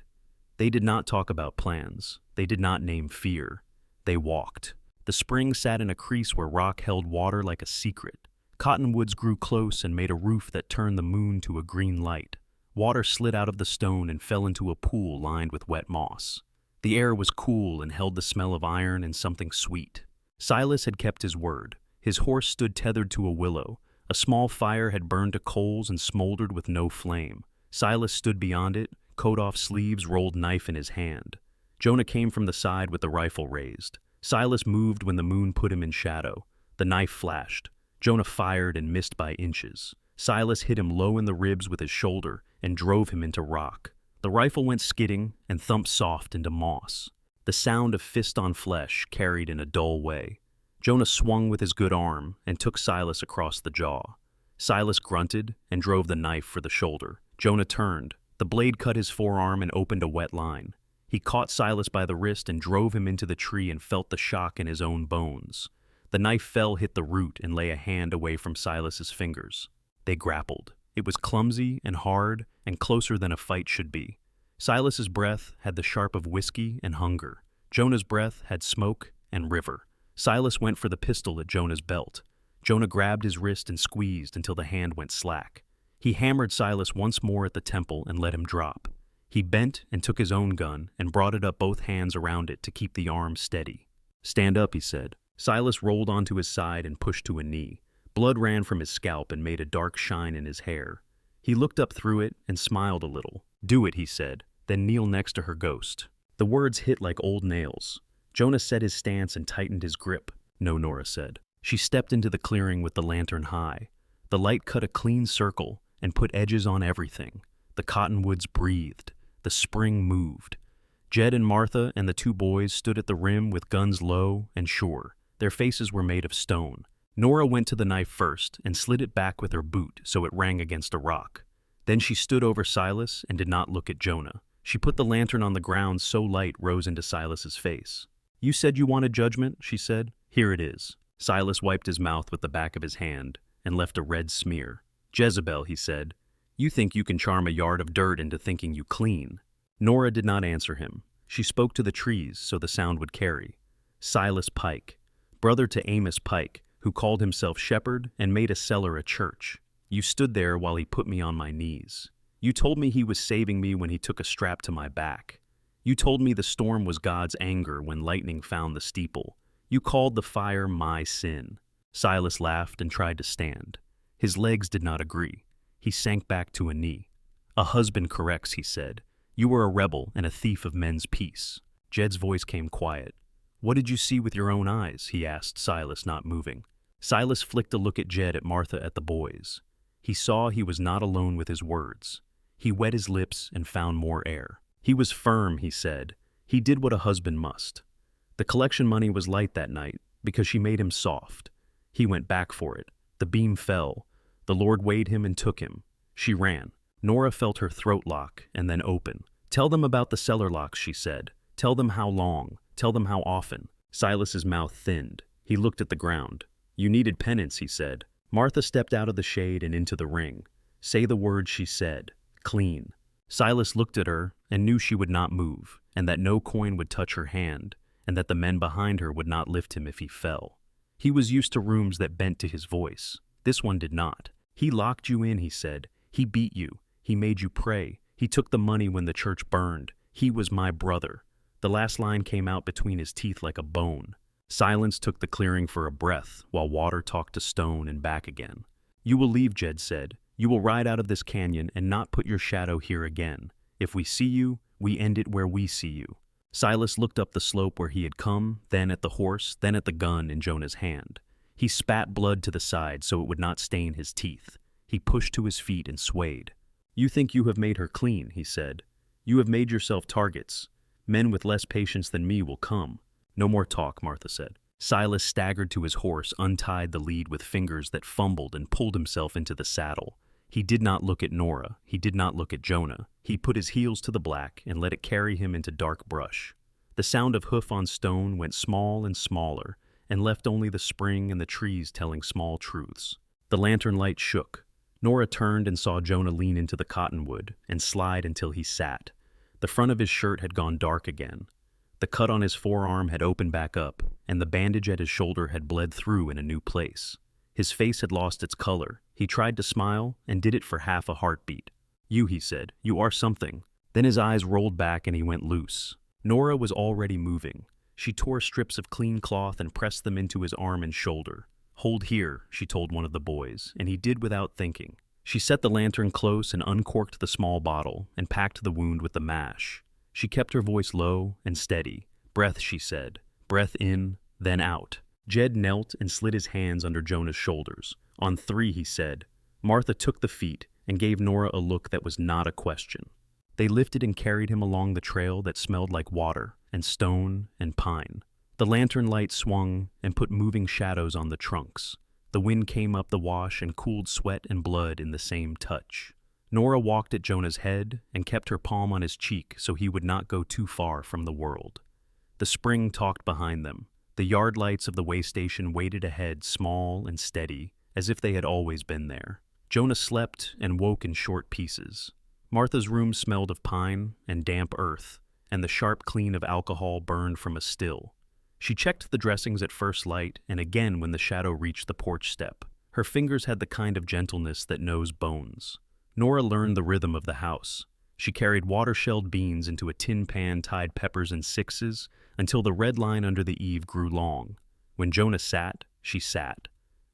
Speaker 1: They did not talk about plans. They did not name fear. They walked. The spring sat in a crease where rock held water like a secret. Cottonwoods grew close and made a roof that turned the moon to a green light. Water slid out of the stone and fell into a pool lined with wet moss. The air was cool and held the smell of iron and something sweet. Silas had kept his word. His horse stood tethered to a willow. A small fire had burned to coals and smoldered with no flame. Silas stood beyond it, coat off sleeves, rolled knife in his hand. Jonah came from the side with the rifle raised. Silas moved when the moon put him in shadow. The knife flashed. Jonah fired and missed by inches. Silas hit him low in the ribs with his shoulder and drove him into rock. The rifle went skidding and thumped soft into moss. The sound of fist on flesh carried in a dull way. Jonah swung with his good arm and took Silas across the jaw. Silas grunted and drove the knife for the shoulder. Jonah turned. The blade cut his forearm and opened a wet line. He caught Silas by the wrist and drove him into the tree and felt the shock in his own bones. The knife fell, hit the root, and lay a hand away from Silas's fingers. They grappled. It was clumsy and hard and closer than a fight should be. Silas's breath had the sharp of whiskey and hunger. Jonah's breath had smoke and river. Silas went for the pistol at Jonah's belt. Jonah grabbed his wrist and squeezed until the hand went slack. He hammered Silas once more at the temple and let him drop. He bent and took his own gun and brought it up, both hands around it to keep the arm steady. "Stand up," he said. Silas rolled onto his side and pushed to a knee. Blood ran from his scalp and made a dark shine in his hair. He looked up through it and smiled a little. "Do it," he said, "then kneel next to her ghost." The words hit like old nails. Jonah set his stance and tightened his grip. "No," Nora said. She stepped into the clearing with the lantern high. The light cut a clean circle and put edges on everything. The cottonwoods breathed. The spring moved. Jed and Martha and the 2 boys stood at the rim with guns low and sure. Their faces were made of stone. Nora went to the knife first and slid it back with her boot so it rang against a rock. Then she stood over Silas and did not look at Jonah. She put the lantern on the ground so light rose into Silas's face. "You said you wanted judgment," she said. "Here it is." Silas wiped his mouth with the back of his hand and left a red smear. "Jezebel," he said, "you think you can charm a yard of dirt into thinking you clean." Nora did not answer him. She spoke to the trees so the sound would carry. "Silas Pike, brother to Amos Pike, who called himself shepherd and made a cellar a church. You stood there while he put me on my knees. You told me he was saving me when he took a strap to my back. You told me the storm was God's anger when lightning found the steeple. You called the fire my sin." Silas laughed and tried to stand. His legs did not agree. He sank back to a knee. "A husband corrects," he said. "You were a rebel and a thief of men's peace." Jed's voice came quiet. "What did you see with your own eyes?" he asked Silas, not moving. Silas flicked a look at Jed, at Martha, at the boys. He saw he was not alone with his words. He wet his lips and found more air. "He was firm," he said. "He did what a husband must." The collection money was light that night because she made him soft. He went back for it. The beam fell. The Lord weighed him and took him. She ran. Nora felt her throat lock and then open. "Tell them about the cellar locks," she said. "Tell them how long. Tell them how often." Silas's mouth thinned. He looked at the ground. "You needed penance," he said. Martha stepped out of the shade and into the ring. "Say the word," she said. "Clean." Silas looked at her and knew she would not move, and that no coin would touch her hand, and that the men behind her would not lift him if he fell. He was used to rooms that bent to his voice. This one did not. "He locked you in," he said. "He beat you. He made you pray. He took the money when the church burned. He was my brother." The last line came out between his teeth like a bone. Silence took the clearing for a breath while water talked to stone and back again. "You will leave," Jed said. You will ride out of this canyon and not put your shadow here again. If we see you, we end it where we see you." Silas looked up the slope where he had come, then at the horse, then at the gun in Jonah's hand. He spat blood to the side so it would not stain his teeth. He pushed to his feet and swayed. "You think you have made her clean," he said. "You have made yourself targets. Men with less patience than me will come." "No more talk," Martha said. Silas staggered to his horse, untied the lead with fingers that fumbled, and pulled himself into the saddle. He did not look at Nora. He did not look at Jonah. He put his heels to the black and let it carry him into dark brush. The sound of hoof on stone went small and smaller, and left only the spring and the trees telling small truths. The lantern light shook. Nora turned and saw Jonah lean into the cottonwood and slide until he sat. The front of his shirt had gone dark again. The cut on his forearm had opened back up, and the bandage at his shoulder had bled through in a new place. His face had lost its color. He tried to smile and did it for half a heartbeat. "You," he said, "you are something." Then his eyes rolled back and he went loose. Nora was already moving. She tore strips of clean cloth and pressed them into his arm and shoulder. "Hold here," she told one of the boys, and he did without thinking. She set the lantern close and uncorked the small bottle and packed the wound with the mash. She kept her voice low and steady. "Breath," she said. "Breath in, then out." Jed knelt and slid his hands under Jonah's shoulders. "On 3, he said. Martha took the feet and gave Nora a look that was not a question. They lifted and carried him along the trail that smelled like water and stone and pine. The lantern light swung and put moving shadows on the trunks. The wind came up the wash and cooled sweat and blood in the same touch. Nora walked at Jonah's head and kept her palm on his cheek so he would not go too far from the world. The spring talked behind them. The yard lights of the way station waited ahead, small and steady, as if they had always been there. Jonah slept and woke in short pieces. Martha's room smelled of pine and damp earth, and the sharp clean of alcohol burned from a still. She checked the dressings at first light and again when the shadow reached the porch step. Her fingers had the kind of gentleness that knows bones. Nora learned the rhythm of the house. She carried water-shelled beans into a tin pan, tied peppers in sixes, until the red line under the eave grew long. When Jonah sat, she sat.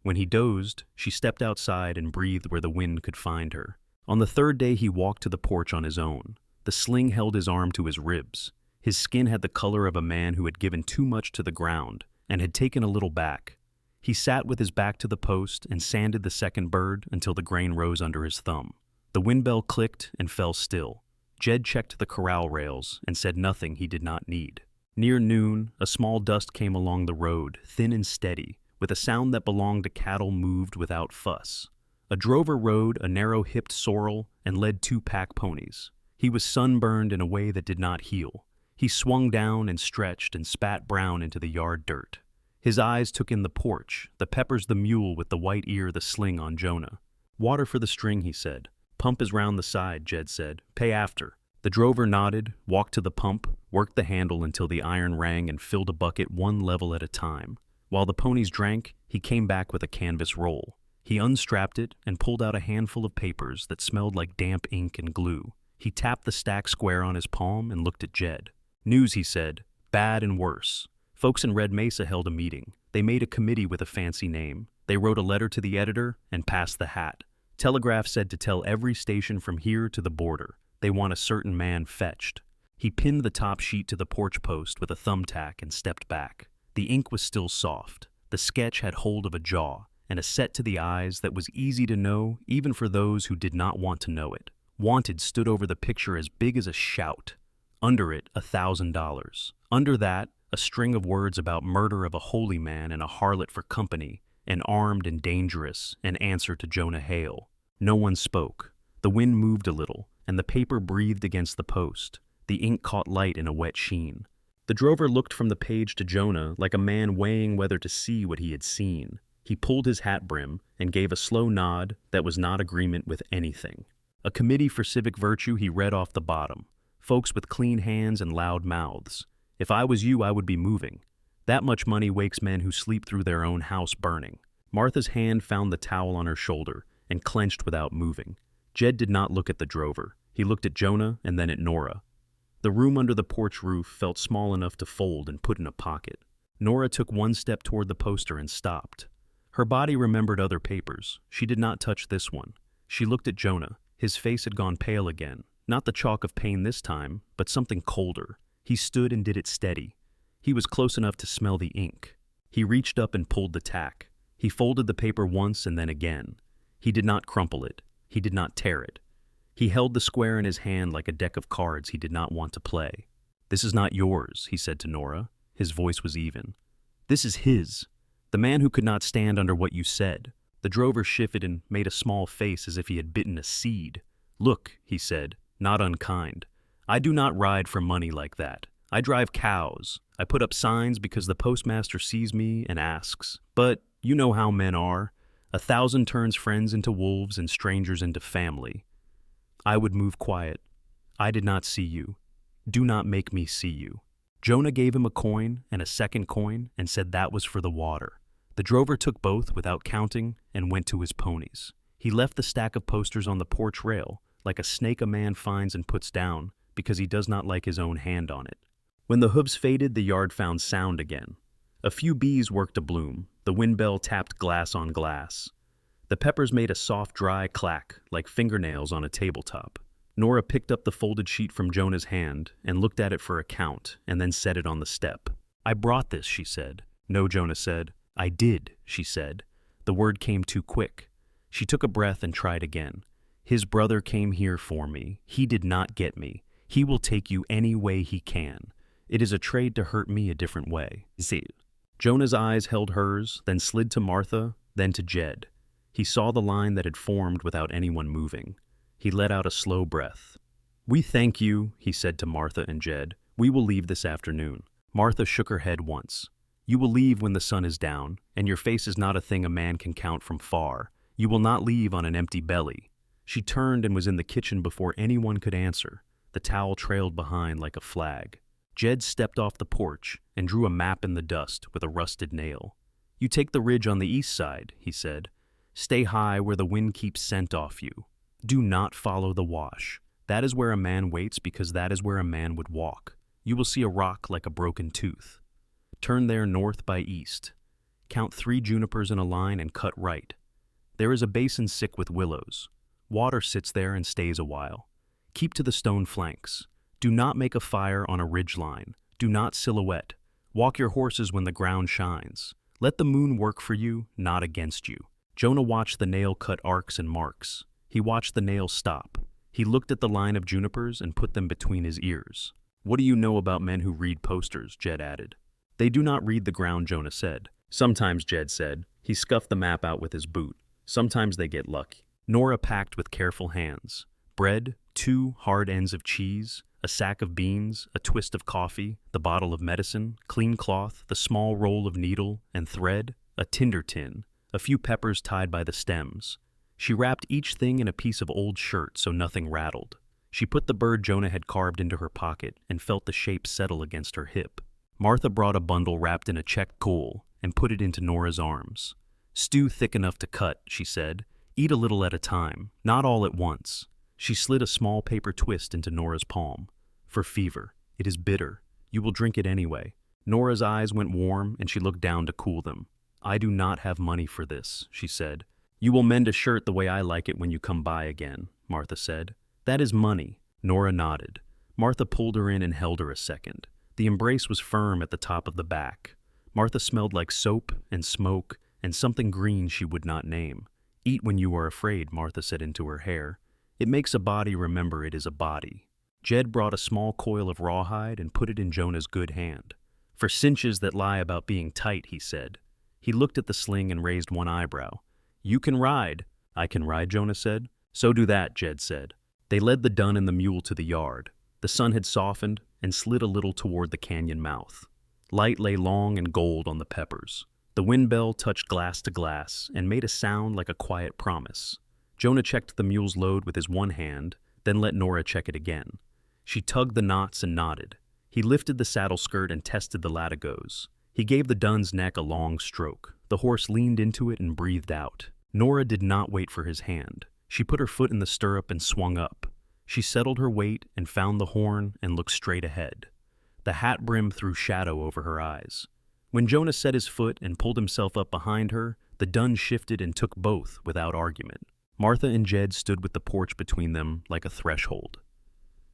Speaker 1: When he dozed, she stepped outside and breathed where the wind could find her. On the 3rd day he walked to the porch on his own. The sling held his arm to his ribs. His skin had the color of a man who had given too much to the ground and had taken a little back. He sat with his back to the post and sanded the second bird until the grain rose under his thumb. The windbell clicked and fell still. Jed checked the corral rails and said nothing he did not need. Near noon, a small dust came along the road, thin and steady, with a sound that belonged to cattle moved without fuss. A drover rode a narrow-hipped sorrel and led 2 pack ponies. He was sunburned in a way that did not heal. He swung down and stretched and spat brown into the yard dirt. His eyes took in the porch, the Peppers the mule with the white ear, the sling on Jonah. "Water for the string," he said. "Pump is round the side," Jed said. "Pay after." The drover nodded, walked to the pump, worked the handle until the iron rang and filled a bucket one level at a time. While the ponies drank, he came back with a canvas roll. He unstrapped it and pulled out a handful of papers that smelled like damp ink and glue. He tapped the stack square on his palm and looked at Jed. "News," he said. "Bad and worse. Folks in Red Mesa held a meeting. They made a committee with a fancy name. They wrote a letter to the editor and passed the hat. Telegraph said to tell every station from here to the border. They want a certain man fetched." He pinned the top sheet to the porch post with a thumbtack and stepped back. The ink was still soft. The sketch had hold of a jaw and a set to the eyes that was easy to know even for those who did not want to know it. Wanted stood over the picture as big as a shout. Under it, $1,000. Under that, a string of words about murder of a holy man and a harlot for company, and armed and dangerous, an answer to Jonah Hale. No one spoke. The wind moved a little, and the paper breathed against the post. The ink caught light in a wet sheen. The drover looked from the page to Jonah like a man weighing whether to see what he had seen. He pulled his hat brim and gave a slow nod that was not agreement with anything. A committee for civic virtue, he read off the bottom. Folks with clean hands and loud mouths. If I was you, I would be moving. That much money wakes men who sleep through their own house burning. Martha's hand found the towel on her shoulder and clenched without moving. Jed did not look at the drover. He looked at Jonah and then at Nora. The room under the porch roof felt small enough to fold and put in a pocket. Nora took one step toward the poster and stopped. Her body remembered other papers. She did not touch this one. She looked at Jonah. His face had gone pale again. Not the chalk of pain this time, but something colder. He stood and did it steady. He was close enough to smell the ink. He reached up and pulled the tack. He folded the paper once and then again. He did not crumple it. He did not tear it. He held the square in his hand like a deck of cards he did not want to play. "This is not yours," he said to Nora. His voice was even. "This is his. The man who could not stand under what you said." The drover shifted and made a small face as if he had bitten a seed. "Look," he said, not unkind. "I do not ride for money like that. I drive cows. I put up signs because the postmaster sees me and asks. But you know how men are. 1,000 turns friends into wolves and strangers into family. I would move quiet. I did not see you. Do not make me see you." Jonah gave him a coin and a second coin and said that was for the water. The drover took both without counting and went to his ponies. He left the stack of posters on the porch rail, like a snake a man finds and puts down, because he does not like his own hand on it. When the hooves faded, the yard found sound again. A few bees worked a bloom. The windbell tapped glass on glass. The peppers made a soft, dry clack, like fingernails on a tabletop. Nora picked up the folded sheet from Jonah's hand and looked at it for a count, and then set it on the step. "I brought this," she said. "No," Jonah said. "I did," she said. The word came too quick. She took a breath and tried again. "His brother came here for me. He did not get me. He will take you any way he can. It is a trade to hurt me a different way." See. Jonah's eyes held hers, then slid to Martha, then to Jed. He saw the line that had formed without anyone moving. He let out a slow breath. "We thank you," he said to Martha and Jed. "We will leave this afternoon." Martha shook her head once. "You will leave when the sun is down, and your face is not a thing a man can count from far. You will not leave on an empty belly." She turned and was in the kitchen before anyone could answer. The towel trailed behind like a flag. Jed stepped off the porch and drew a map in the dust with a rusted nail. "You take the ridge on the east side," he said. "Stay high where the wind keeps scent off you. Do not follow the wash. That is where a man waits because that is where a man would walk. You will see a rock like a broken tooth. Turn there north by east. Count 3 junipers in a line and cut right. There is a basin sick with willows. Water sits there and stays a while. Keep to the stone flanks. Do not make a fire on a ridge line. Do not silhouette. Walk your horses when the ground shines. Let the moon work for you, not against you." Jonah watched the nail cut arcs and marks. He watched the nail stop. He looked at the line of junipers and put them between his ears. "What do you know about men who read posters?" Jed added. "They do not read the ground," Jonah said. "Sometimes," Jed said. He scuffed the map out with his boot. "Sometimes they get lucky." Nora packed with careful hands. Bread, 2 hard ends of cheese, a sack of beans, a twist of coffee, the bottle of medicine, clean cloth, the small roll of needle and thread, a tinder tin, a few peppers tied by the stems. She wrapped each thing in a piece of old shirt so nothing rattled. She put the bird Jonah had carved into her pocket and felt the shape settle against her hip. Martha brought a bundle wrapped in a checked coal and put it into Nora's arms. "Stew thick enough to cut," she said. "Eat a little at a time, not all at once." She slid a small paper twist into Nora's palm. "For fever. It is bitter. You will drink it anyway." Nora's eyes went warm and she looked down to cool them. "I do not have money for this," she said. "You will mend a shirt the way I like it when you come by again," Martha said. "That is money." Nora nodded. Martha pulled her in and held her a second. The embrace was firm at the top of the back. Martha smelled like soap and smoke and something green she would not name. "Eat when you are afraid," Martha said into her hair. "It makes a body remember it is a body." Jed brought a small coil of rawhide and put it in Jonah's good hand. "For cinches that lie about being tight," he said. He looked at the sling and raised one eyebrow. "You can ride." "I can ride," Jonah said. "So do that," Jed said. They led the dun and the mule to the yard. The sun had softened and slid a little toward the canyon mouth. Light lay long and gold on the peppers. The windbell touched glass to glass and made a sound like a quiet promise. Jonah checked the mule's load with his one hand, then let Nora check it again. She tugged the knots and nodded. He lifted the saddle skirt and tested the latigos. He gave the dun's neck a long stroke. The horse leaned into it and breathed out. Nora did not wait for his hand. She put her foot in the stirrup and swung up. She settled her weight and found the horn and looked straight ahead. The hat brim threw shadow over her eyes. When Jonah set his foot and pulled himself up behind her, the dun shifted and took both without argument. Martha and Jed stood with the porch between them like a threshold.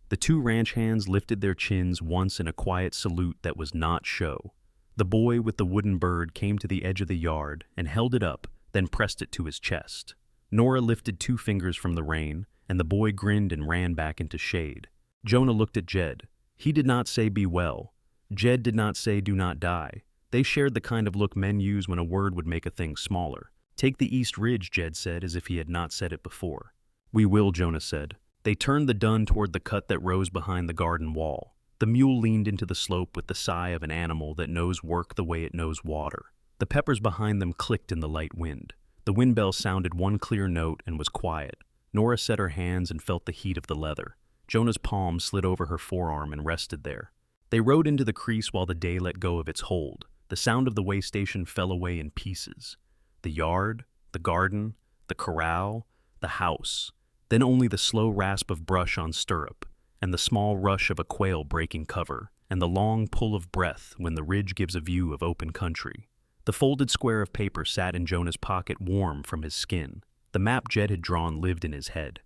Speaker 1: The two ranch hands lifted their chins once in a quiet salute that was not show. The boy with the wooden bird came to the edge of the yard and held it up, then pressed it to his chest. Nora lifted 2 fingers from the rain, and the boy grinned and ran back into shade. Jonah looked at Jed. He did not say be well. Jed did not say do not die. They shared the kind of look men use when a word would make a thing smaller. Take the East Ridge, Jed said, as if he had not said it before. We will, Jonah said. They turned the dun toward the cut that rose behind the garden wall. The mule leaned into the slope with the sigh of an animal that knows work the way it knows water. The peppers behind them clicked in the light wind. The windbell sounded one clear note and was quiet. Nora set her hands and felt the heat of the leather. Jonah's palm slid over her forearm and rested there. They rode into the crease while the day let go of its hold. The sound of the way station fell away in pieces. The yard, the garden, the corral, the house. Then only the slow rasp of brush on stirrup, and the small rush of a quail breaking cover, and the long pull of breath when the ridge gives a view of open country. The folded square of paper sat in Jonah's pocket warm from his skin. The map Jed had drawn lived in his head.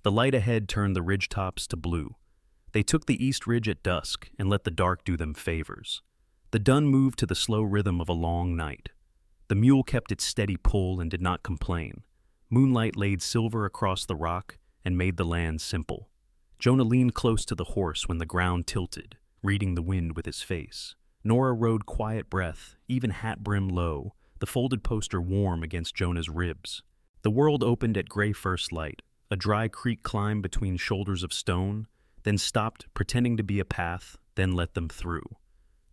Speaker 1: The light ahead turned the ridge tops to blue. They took the East Ridge at dusk and let the dark do them favors. The dun moved to the slow rhythm of a long night. The mule kept its steady pull and did not complain. Moonlight laid silver across the rock and made the land simple. Jonah leaned close to the horse when the ground tilted, reading the wind with his face. Nora rode quiet breath, even hat brim low, the folded poster warm against Jonah's ribs. The world opened at gray first light, a dry creek climbed between shoulders of stone, then stopped, pretending to be a path, then let them through.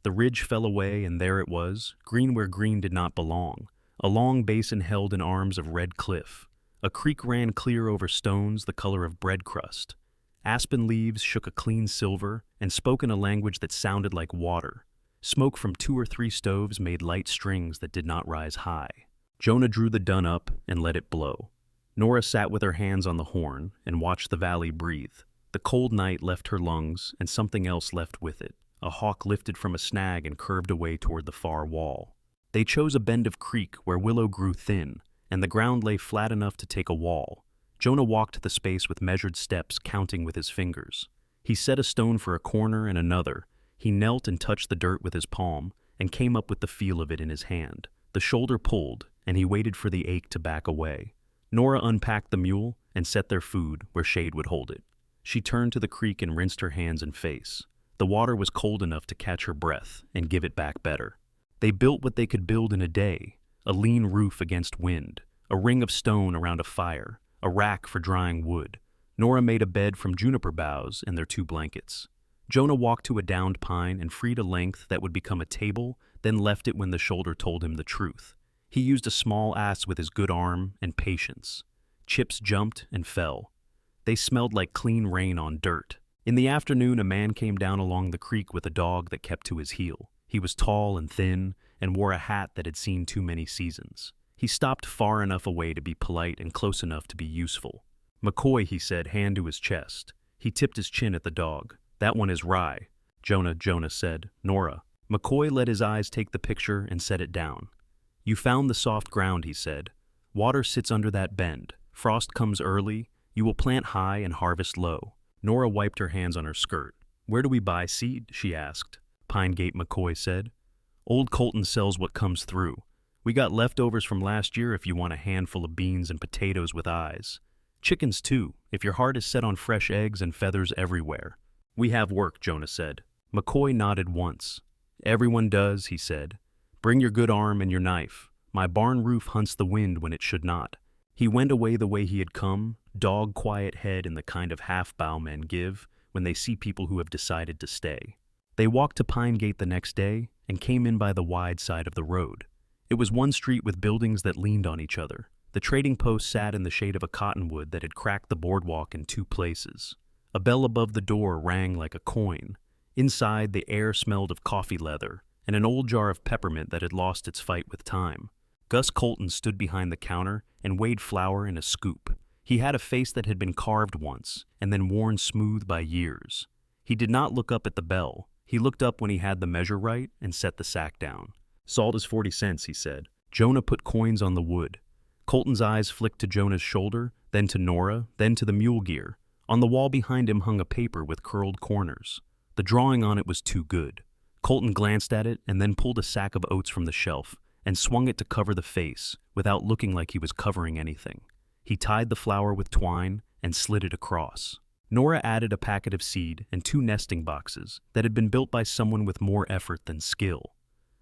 Speaker 1: The ridge fell away, and there it was, green where green did not belong, a long basin held in arms of red cliff. A creek ran clear over stones the color of bread crust. Aspen leaves shook a clean silver and spoke in a language that sounded like water. Smoke from 2 or 3 stoves made light strings that did not rise high. Jonah drew the dun up and let it blow. Nora sat with her hands on the horn and watched the valley breathe. The cold night left her lungs, and something else left with it. A hawk lifted from a snag and curved away toward the far wall. They chose a bend of creek where willow grew thin, and the ground lay flat enough to take a wall. Jonah walked the space with measured steps, counting with his fingers. He set a stone for a corner and another. He knelt and touched the dirt with his palm, and came up with the feel of it in his hand. The shoulder pulled, and he waited for the ache to back away. Nora unpacked the mule and set their food where shade would hold it. She turned to the creek and rinsed her hands and face. The water was cold enough to catch her breath and give it back better. They built what they could build in a day, a lean roof against wind, a ring of stone around a fire, a rack for drying wood. Nora made a bed from juniper boughs and their 2 blankets. Jonah walked to a downed pine and freed a length that would become a table, then left it when the shoulder told him the truth. He used a small axe with his good arm and patience. Chips jumped and fell. They smelled like clean rain on dirt. In the afternoon, a man came down along the creek with a dog that kept to his heel. He was tall and thin and wore a hat that had seen too many seasons. He stopped far enough away to be polite and close enough to be useful. McCoy, he said, hand to his chest. He tipped his chin at the dog. That one is Rye. Jonah said. Nora. McCoy let his eyes take the picture and set it down. You found the soft ground, he said. Water sits under that bend. Frost comes early. You will plant high and harvest low. Nora wiped her hands on her skirt. Where do we buy seed? She asked. Pine Gate, McCoy said. Old Colton sells what comes through. We got leftovers from last year if you want a handful of beans and potatoes with eyes. Chickens too, if your heart is set on fresh eggs and feathers everywhere. We have work, Jonah said. McCoy nodded once. Everyone does, he said. Bring your good arm and your knife. My barn roof hunts the wind when it should not. He went away the way he had come, dog quiet head in the kind of half-bow men give when they see people who have decided to stay. They walked to Pine Gate the next day and came in by the wide side of the road. It was one street with buildings that leaned on each other. The trading post sat in the shade of a cottonwood that had cracked the boardwalk in 2 places. A bell above the door rang like a coin. Inside, the air smelled of coffee leather and an old jar of peppermint that had lost its fight with time. Gus Colton stood behind the counter and weighed flour in a scoop. He had a face that had been carved once and then worn smooth by years. He did not look up at the bell. He looked up when he had the measure right and set the sack down. Salt is 40 cents, he said. Jonah put coins on the wood. Colton's eyes flicked to Jonah's shoulder, then to Nora, then to the mule gear. On the wall behind him hung a paper with curled corners. The drawing on it was too good. Colton glanced at it and then pulled a sack of oats from the shelf and swung it to cover the face without looking like he was covering anything. He tied the flower with twine and slid it across. Nora added a packet of seed and 2 nesting boxes that had been built by someone with more effort than skill.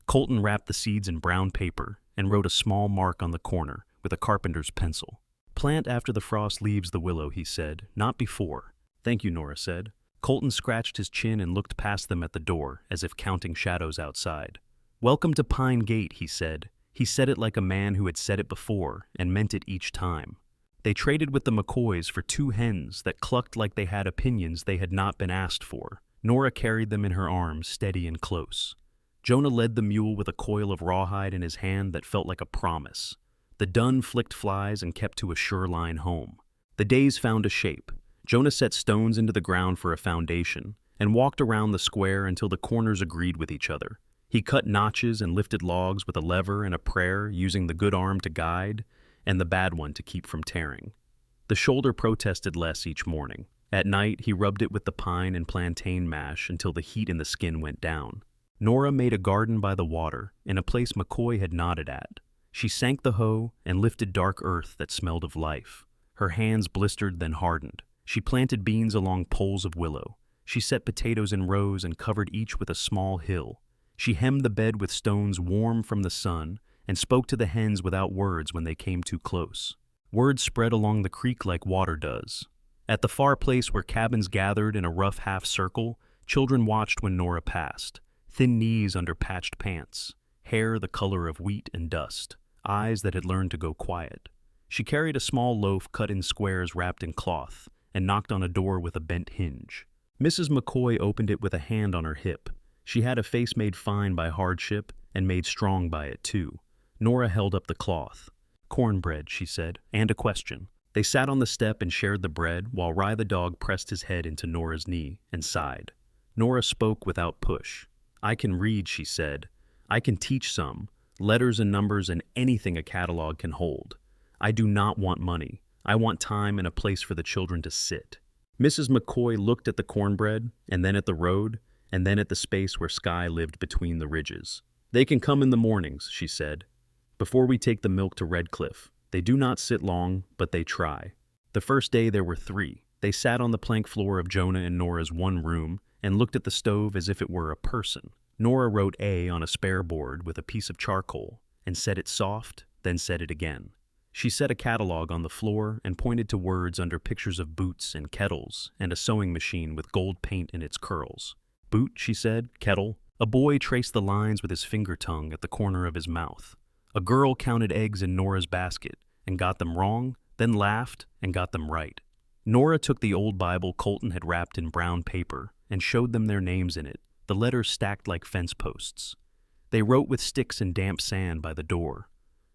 Speaker 1: Colton wrapped the seeds in brown paper and wrote a small mark on the corner with a carpenter's pencil. "Plant after the frost leaves the willow," he said, "not before." "Thank you," Nora said. Colton scratched his chin and looked past them at the door as if counting shadows outside. "Welcome to Pine Gate," he said. He said it like a man who had said it before and meant it each time. They traded with the McCoys for 2 hens that clucked like they had opinions they had not been asked for. Nora carried them in her arms, steady and close. Jonah led the mule with a coil of rawhide in his hand that felt like a promise. The dun flicked flies and kept to a sure line home. The days found a shape. Jonah set stones into the ground for a foundation and walked around the square until the corners agreed with each other. He cut notches and lifted logs with a lever and a prayer, using the good arm to guide and the bad one to keep from tearing. The shoulder protested less each morning. At night, he rubbed it with the pine and plantain mash until the heat in the skin went down. Nora made a garden by the water, in a place McCoy had nodded at. She sank the hoe and lifted dark earth that smelled of life. Her hands blistered, then hardened. She planted beans along poles of willow. She set potatoes in rows and covered each with a small hill. She hemmed the bed with stones warm from the sun and spoke to the hens without words when they came too close. Word spread along the creek like water does. At the far place where cabins gathered in a rough half circle, children watched when Nora passed. Thin knees under patched pants, hair the color of wheat and dust, eyes that had learned to go quiet. She carried a small loaf cut in squares wrapped in cloth and knocked on a door with a bent hinge. Mrs. McCoy opened it with a hand on her hip. She had a face made fine by hardship and made strong by it too. Nora held up the cloth. "Cornbread," she said, "and a question." They sat on the step and shared the bread while Rye the dog pressed his head into Nora's knee and sighed. Nora spoke without push. "I can read," she said. "I can teach some, letters and numbers and anything a catalog can hold. I do not want money. I want time and a place for the children to sit." Mrs. McCoy looked at the cornbread, and then at the road, and then at the space where sky lived between the ridges. "They can come in the mornings," she said, "before we take the milk to Redcliffe. They do not sit long, but they try." The first day there were 3. They sat on the plank floor of Jonah and Nora's one room and looked at the stove as if it were a person. Nora wrote A on a spare board with a piece of charcoal and said it soft, then said it again. She set a catalog on the floor and pointed to words under pictures of boots and kettles and a sewing machine with gold paint in its curls. "Boot," she said, "kettle." A boy traced the lines with his finger tongue at the corner of his mouth. A girl counted eggs in Nora's basket and got them wrong, then laughed and got them right. Nora took the old Bible Colton had wrapped in brown paper and showed them their names in it, the letters stacked like fence posts. They wrote with sticks and damp sand by the door.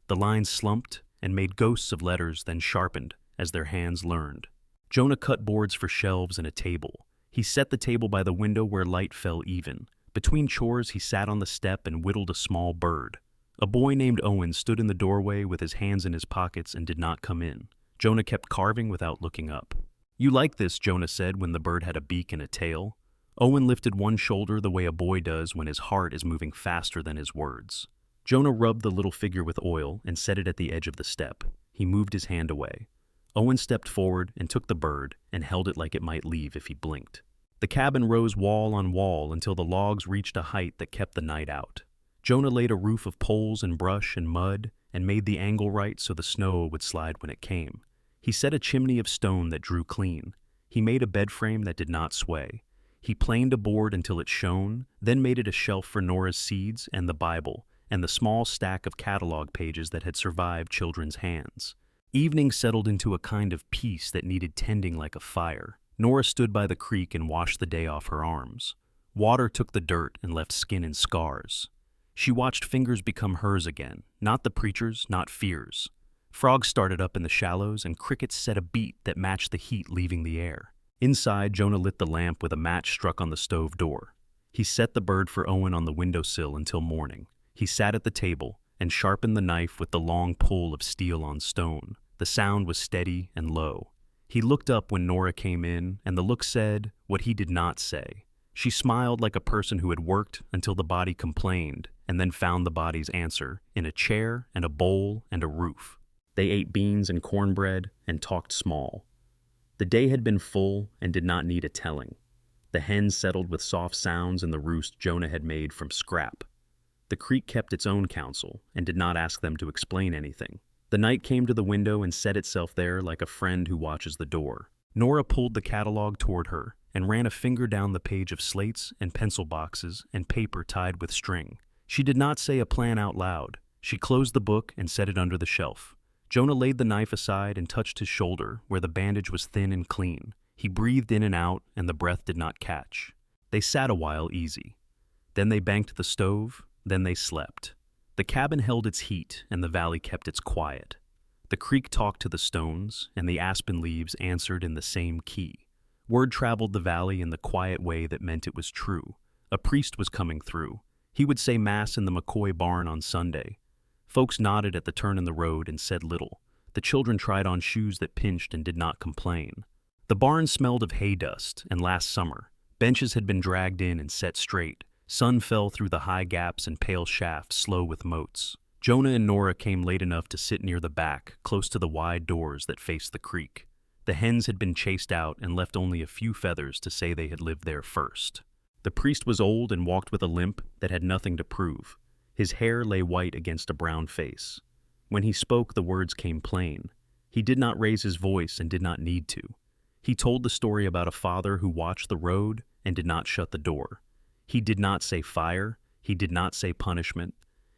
Speaker 1: The lines slumped and made ghosts of letters, then sharpened as their hands learned. Jonah cut boards for shelves and a table. He set the table by the window where light fell even. Between chores, he sat on the step and whittled a small bird. A boy named Owen stood in the doorway with his hands in his pockets and did not come in. Jonah kept carving without looking up. "You like this," Jonah said when the bird had a beak and a tail. Owen lifted one shoulder the way a boy does when his heart is moving faster than his words. Jonah rubbed the little figure with oil and set it at the edge of the step. He moved his hand away. Owen stepped forward and took the bird and held it like it might leave if he blinked. The cabin rose wall on wall until the logs reached a height that kept the night out. Jonah laid a roof of poles and brush and mud and made the angle right so the snow would slide when it came. He set a chimney of stone that drew clean. He made a bed frame that did not sway. He planed a board until it shone, then made it a shelf for Nora's seeds and the Bible and the small stack of catalog pages that had survived children's hands. Evening settled into a kind of peace that needed tending like a fire. Nora stood by the creek and washed the day off her arms. Water took the dirt and left skin and scars. She watched fingers become hers again, not the preacher's, not fear's. Frogs started up in the shallows and crickets set a beat that matched the heat leaving the air. Inside, Jonah lit the lamp with a match struck on the stove door. He set the bird for Owen on the windowsill until morning. He sat at the table and sharpened the knife with the long pull of steel on stone. The sound was steady and low. He looked up when Nora came in, and the look said what he did not say. She smiled like a person who had worked until the body complained, and then found the body's answer in a chair and a bowl and a roof. They ate beans and cornbread and talked small. The day had been full and did not need a telling. The hens settled with soft sounds in the roost Jonah had made from scrap. The creek kept its own counsel and did not ask them to explain anything. The night came to the window and set itself there like a friend who watches the door. Nora pulled the catalog toward her and ran a finger down the page of slates and pencil boxes and paper tied with string. She did not say a plan out loud. She closed the book and set it under the shelf. Jonah laid the knife aside and touched his shoulder where the bandage was thin and clean. He breathed in and out, and the breath did not catch. They sat a while easy. Then they banked the stove, then they slept. The cabin held its heat, and the valley kept its quiet. The creek talked to the stones, and the aspen leaves answered in the same key. Word traveled the valley in the quiet way that meant it was true. A priest was coming through. He would say Mass in the McCoy barn on Sunday. Folks nodded at the turn in the road and said little. The children tried on shoes that pinched and did not complain. The barn smelled of hay dust, and last summer, benches had been dragged in and set straight. Sun fell through the high gaps and pale shafts, slow with motes. Jonah and Nora came late enough to sit near the back, close to the wide doors that faced the creek. The hens had been chased out and left only a few feathers to say they had lived there first. The priest was old and walked with a limp that had nothing to prove. His hair lay white against a brown face. When he spoke, the words came plain. He did not raise his voice and did not need to. He told the story about a father who watched the road and did not shut the door. He did not say fire. He did not say punishment.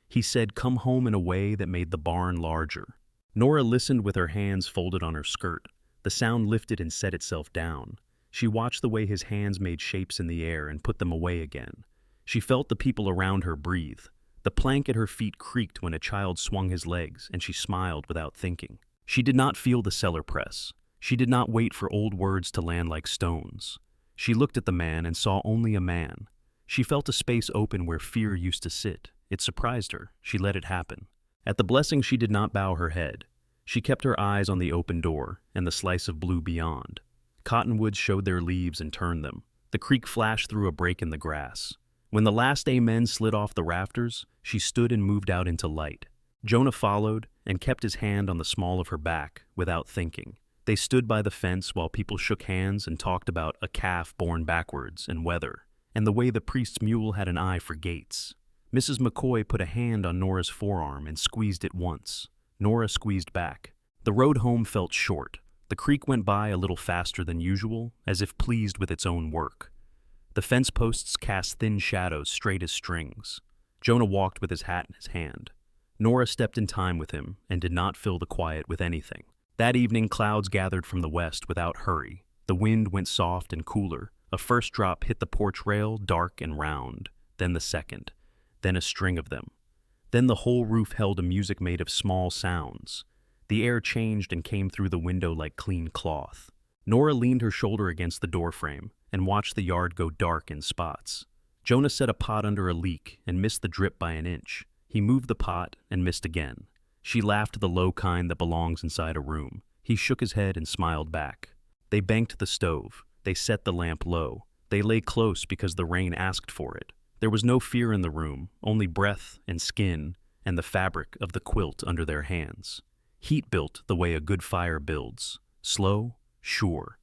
Speaker 1: He said, "Come home," in a way that made the barn larger. Nora listened with her hands folded on her skirt. The sound lifted and set itself down. She watched the way his hands made shapes in the air and put them away again. She felt the people around her breathe. The plank at her feet creaked when a child swung his legs, and she smiled without thinking. She did not feel the cellar press. She did not wait for old words to land like stones. She looked at the man and saw only a man. She felt a space open where fear used to sit. It surprised her. She let it happen. At the blessing, she did not bow her head. She kept her eyes on the open door and the slice of blue beyond. Cottonwoods showed their leaves and turned them. The creek flashed through a break in the grass. When the last amen slid off the rafters, she stood and moved out into light. Jonah followed and kept his hand on the small of her back without thinking. They stood by the fence while people shook hands and talked about a calf born backwards and weather, and the way the priest's mule had an eye for gates. Mrs. McCoy put a hand on Nora's forearm and squeezed it once. Nora squeezed back. The road home felt short. The creek went by a little faster than usual, as if pleased with its own work. The fence posts cast thin shadows straight as strings. Jonah walked with his hat in his hand. Nora stepped in time with him and did not fill the quiet with anything. That evening, clouds gathered from the west without hurry. The wind went soft and cooler. A first drop hit the porch rail, dark and round. Then the second. Then a string of them. Then the whole roof held a music made of small sounds. The air changed and came through the window like clean cloth. Nora leaned her shoulder against the doorframe and watched the yard go dark in spots. Jonah set a pot under a leak and missed the drip by an inch. He moved the pot and missed again. She laughed, the low kind that belongs inside a room. He shook his head and smiled back. They banked the stove. They set the lamp low. They lay close because the rain asked for it. There was no fear in the room, only breath and skin and the fabric of the quilt under their hands. Heat built the way a good fire builds. Slow, sure.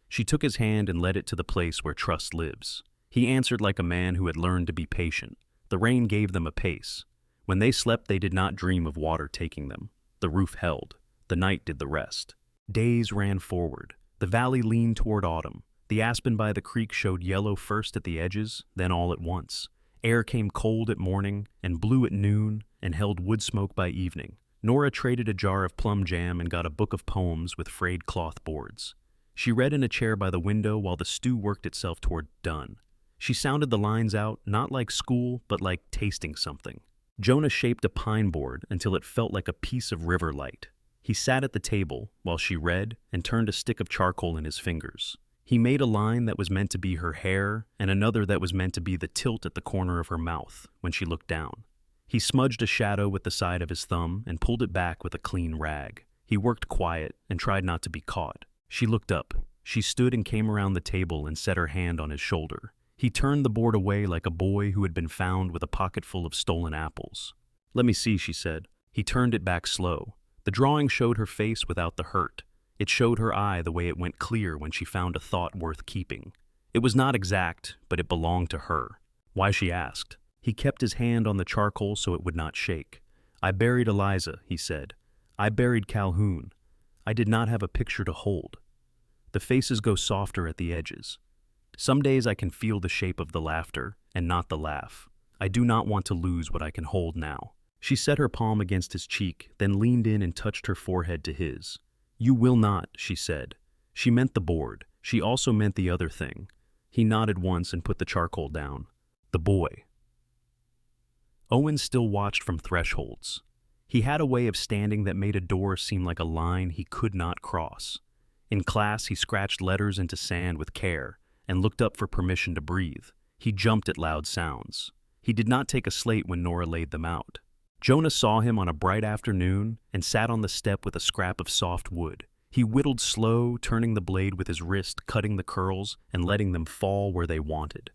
Speaker 1: She took his hand and led it to the place where trust lives. He answered like a man who had learned to be patient. The rain gave them a pace. When they slept, they did not dream of water taking them. The roof held. The night did the rest. Days ran forward. The valley leaned toward autumn. The aspen by the creek showed yellow first at the edges, then all at once. Air came cold at morning and blue at noon and held wood smoke by evening. Nora traded a jar of plum jam and got a book of poems with frayed cloth boards. She read in a chair by the window while the stew worked itself toward done. She sounded the lines out, not like school, but like tasting something. Jonah shaped a pine board until it felt like a piece of river light. He sat at the table while she read and turned a stick of charcoal in his fingers. He made a line that was meant to be her hair and another that was meant to be the tilt at the corner of her mouth when she looked down. He smudged a shadow with the side of his thumb and pulled it back with a clean rag. He worked quiet and tried not to be caught. She looked up. She stood and came around the table and set her hand on his shoulder. He turned the board away like a boy who had been found with a pocket full of stolen apples. "Let me see," she said. He turned it back slow. The drawing showed her face without the hurt. It showed her eye the way it went clear when she found a thought worth keeping. It was not exact, but it belonged to her. Why, she asked. He kept his hand on the charcoal so it would not shake. "I buried Eliza," he said. "I buried Calhoun. I did not have a picture to hold." The faces go softer at the edges. Some days I can feel the shape of the laughter, and not the laugh. I do not want to lose what I can hold now. She set her palm against his cheek, then leaned in and touched her forehead to his. "You will not," she said. She meant the board. She also meant the other thing. He nodded once and put the charcoal down. The boy. Owen still watched from thresholds. He had a way of standing that made a door seem like a line he could not cross. In class, he scratched letters into sand with care and looked up for permission to breathe. He jumped at loud sounds. He did not take a slate when Nora laid them out. Jonah saw him on a bright afternoon and sat on the step with a scrap of soft wood. He whittled slow, turning the blade with his wrist, cutting the curls, and letting them fall where they wanted.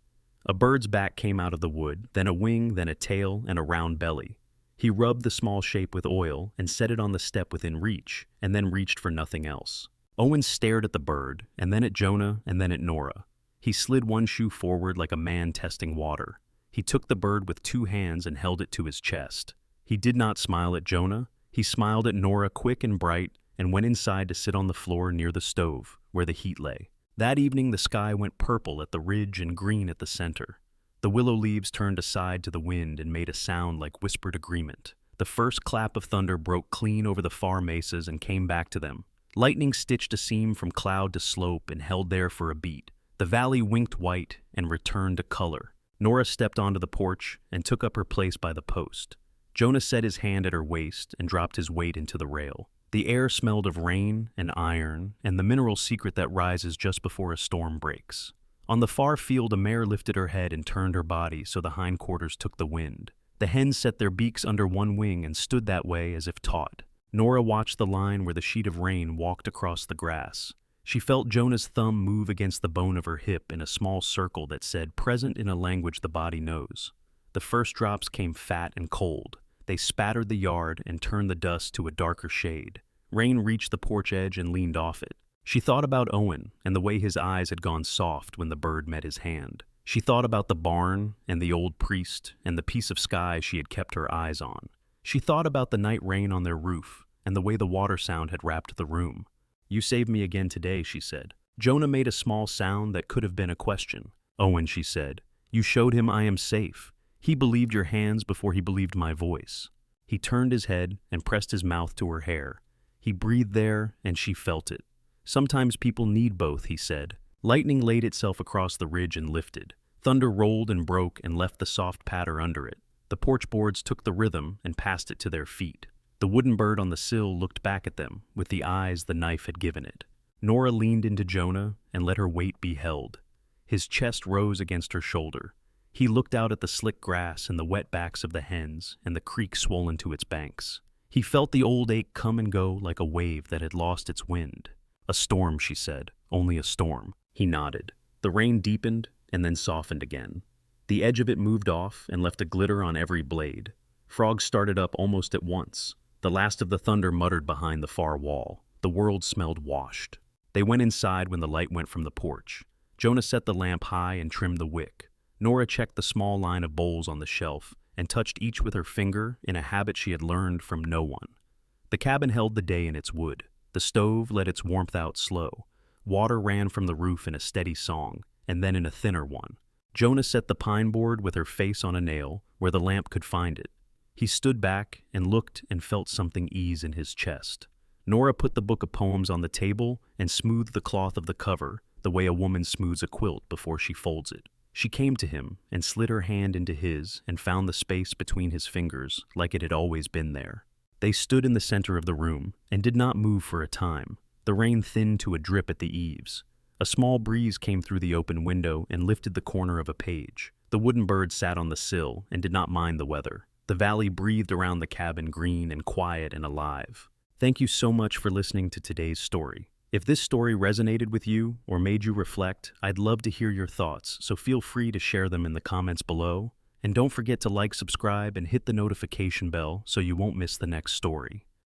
Speaker 1: A bird's back came out of the wood, then a wing, then a tail, and a round belly. He rubbed the small shape with oil and set it on the step within reach, and then reached for nothing else. Owen stared at the bird, and then at Jonah, and then at Nora. He slid one shoe forward like a man testing water. He took the bird with two hands and held it to his chest. He did not smile at Jonah. He smiled at Nora, quick and bright, and went inside to sit on the floor near the stove, where the heat lay. That evening the sky went purple at the ridge and green at the center. The willow leaves turned aside to the wind and made a sound like whispered agreement. The first clap of thunder broke clean over the far mesas and came back to them. Lightning stitched a seam from cloud to slope and held there for a beat. The valley winked white and returned to color. Nora stepped onto the porch and took up her place by the post. Jonah set his hand at her waist and dropped his weight into the rail. The air smelled of rain and iron and the mineral secret that rises just before a storm breaks. On the far field, a mare lifted her head and turned her body so the hindquarters took the wind. The hens set their beaks under one wing and stood that way as if taught. Nora watched the line where the sheet of rain walked across the grass. She felt Jonah's thumb move against the bone of her hip in a small circle that said, present in a language the body knows. The first drops came fat and cold. They spattered the yard and turned the dust to a darker shade. Rain reached the porch edge and leaned off it. She thought about Owen and the way his eyes had gone soft when the bird met his hand. She thought about the barn and the old priest and the piece of sky she had kept her eyes on. She thought about the night rain on their roof and the way the water sound had wrapped the room. "You saved me again today," she said. Jonah made a small sound that could have been a question. "Owen," she said, "you showed him I am safe. He believed your hands before he believed my voice." He turned his head and pressed his mouth to her hair. He breathed there, and she felt it. "Sometimes people need both," he said. Lightning laid itself across the ridge and lifted. Thunder rolled and broke and left the soft patter under it. The porch boards took the rhythm and passed it to their feet. The wooden bird on the sill looked back at them with the eyes the knife had given it. Nora leaned into Jonah and let her weight be held. His chest rose against her shoulder. He looked out at the slick grass and the wet backs of the hens and the creek swollen to its banks. He felt the old ache come and go like a wave that had lost its wind. "A storm," she said. "Only a storm." He nodded. The rain deepened and then softened again. The edge of it moved off and left a glitter on every blade. Frogs started up almost at once. The last of the thunder muttered behind the far wall. The world smelled washed. They went inside when the light went from the porch. Jonah set the lamp high and trimmed the wick. Nora checked the small line of bowls on the shelf and touched each with her finger in a habit she had learned from no one. The cabin held the day in its wood. The stove let its warmth out slow. Water ran from the roof in a steady song, and then in a thinner one. Jonah set the pine board with her face on a nail where the lamp could find it. He stood back and looked and felt something ease in his chest. Nora put the book of poems on the table and smoothed the cloth of the cover the way a woman smooths a quilt before she folds it. She came to him and slid her hand into his and found the space between his fingers like it had always been there. They stood in the center of the room and did not move for a time. The rain thinned to a drip at the eaves. A small breeze came through the open window and lifted the corner of a page. The wooden bird sat on the sill and did not mind the weather. The valley breathed around the cabin, green and quiet and alive. Thank you so much for listening to today's story. If this story resonated with you or made you reflect, I'd love to hear your thoughts, so feel free to share them in the comments below. And don't forget to like, subscribe, and hit the notification bell so you won't miss the next story.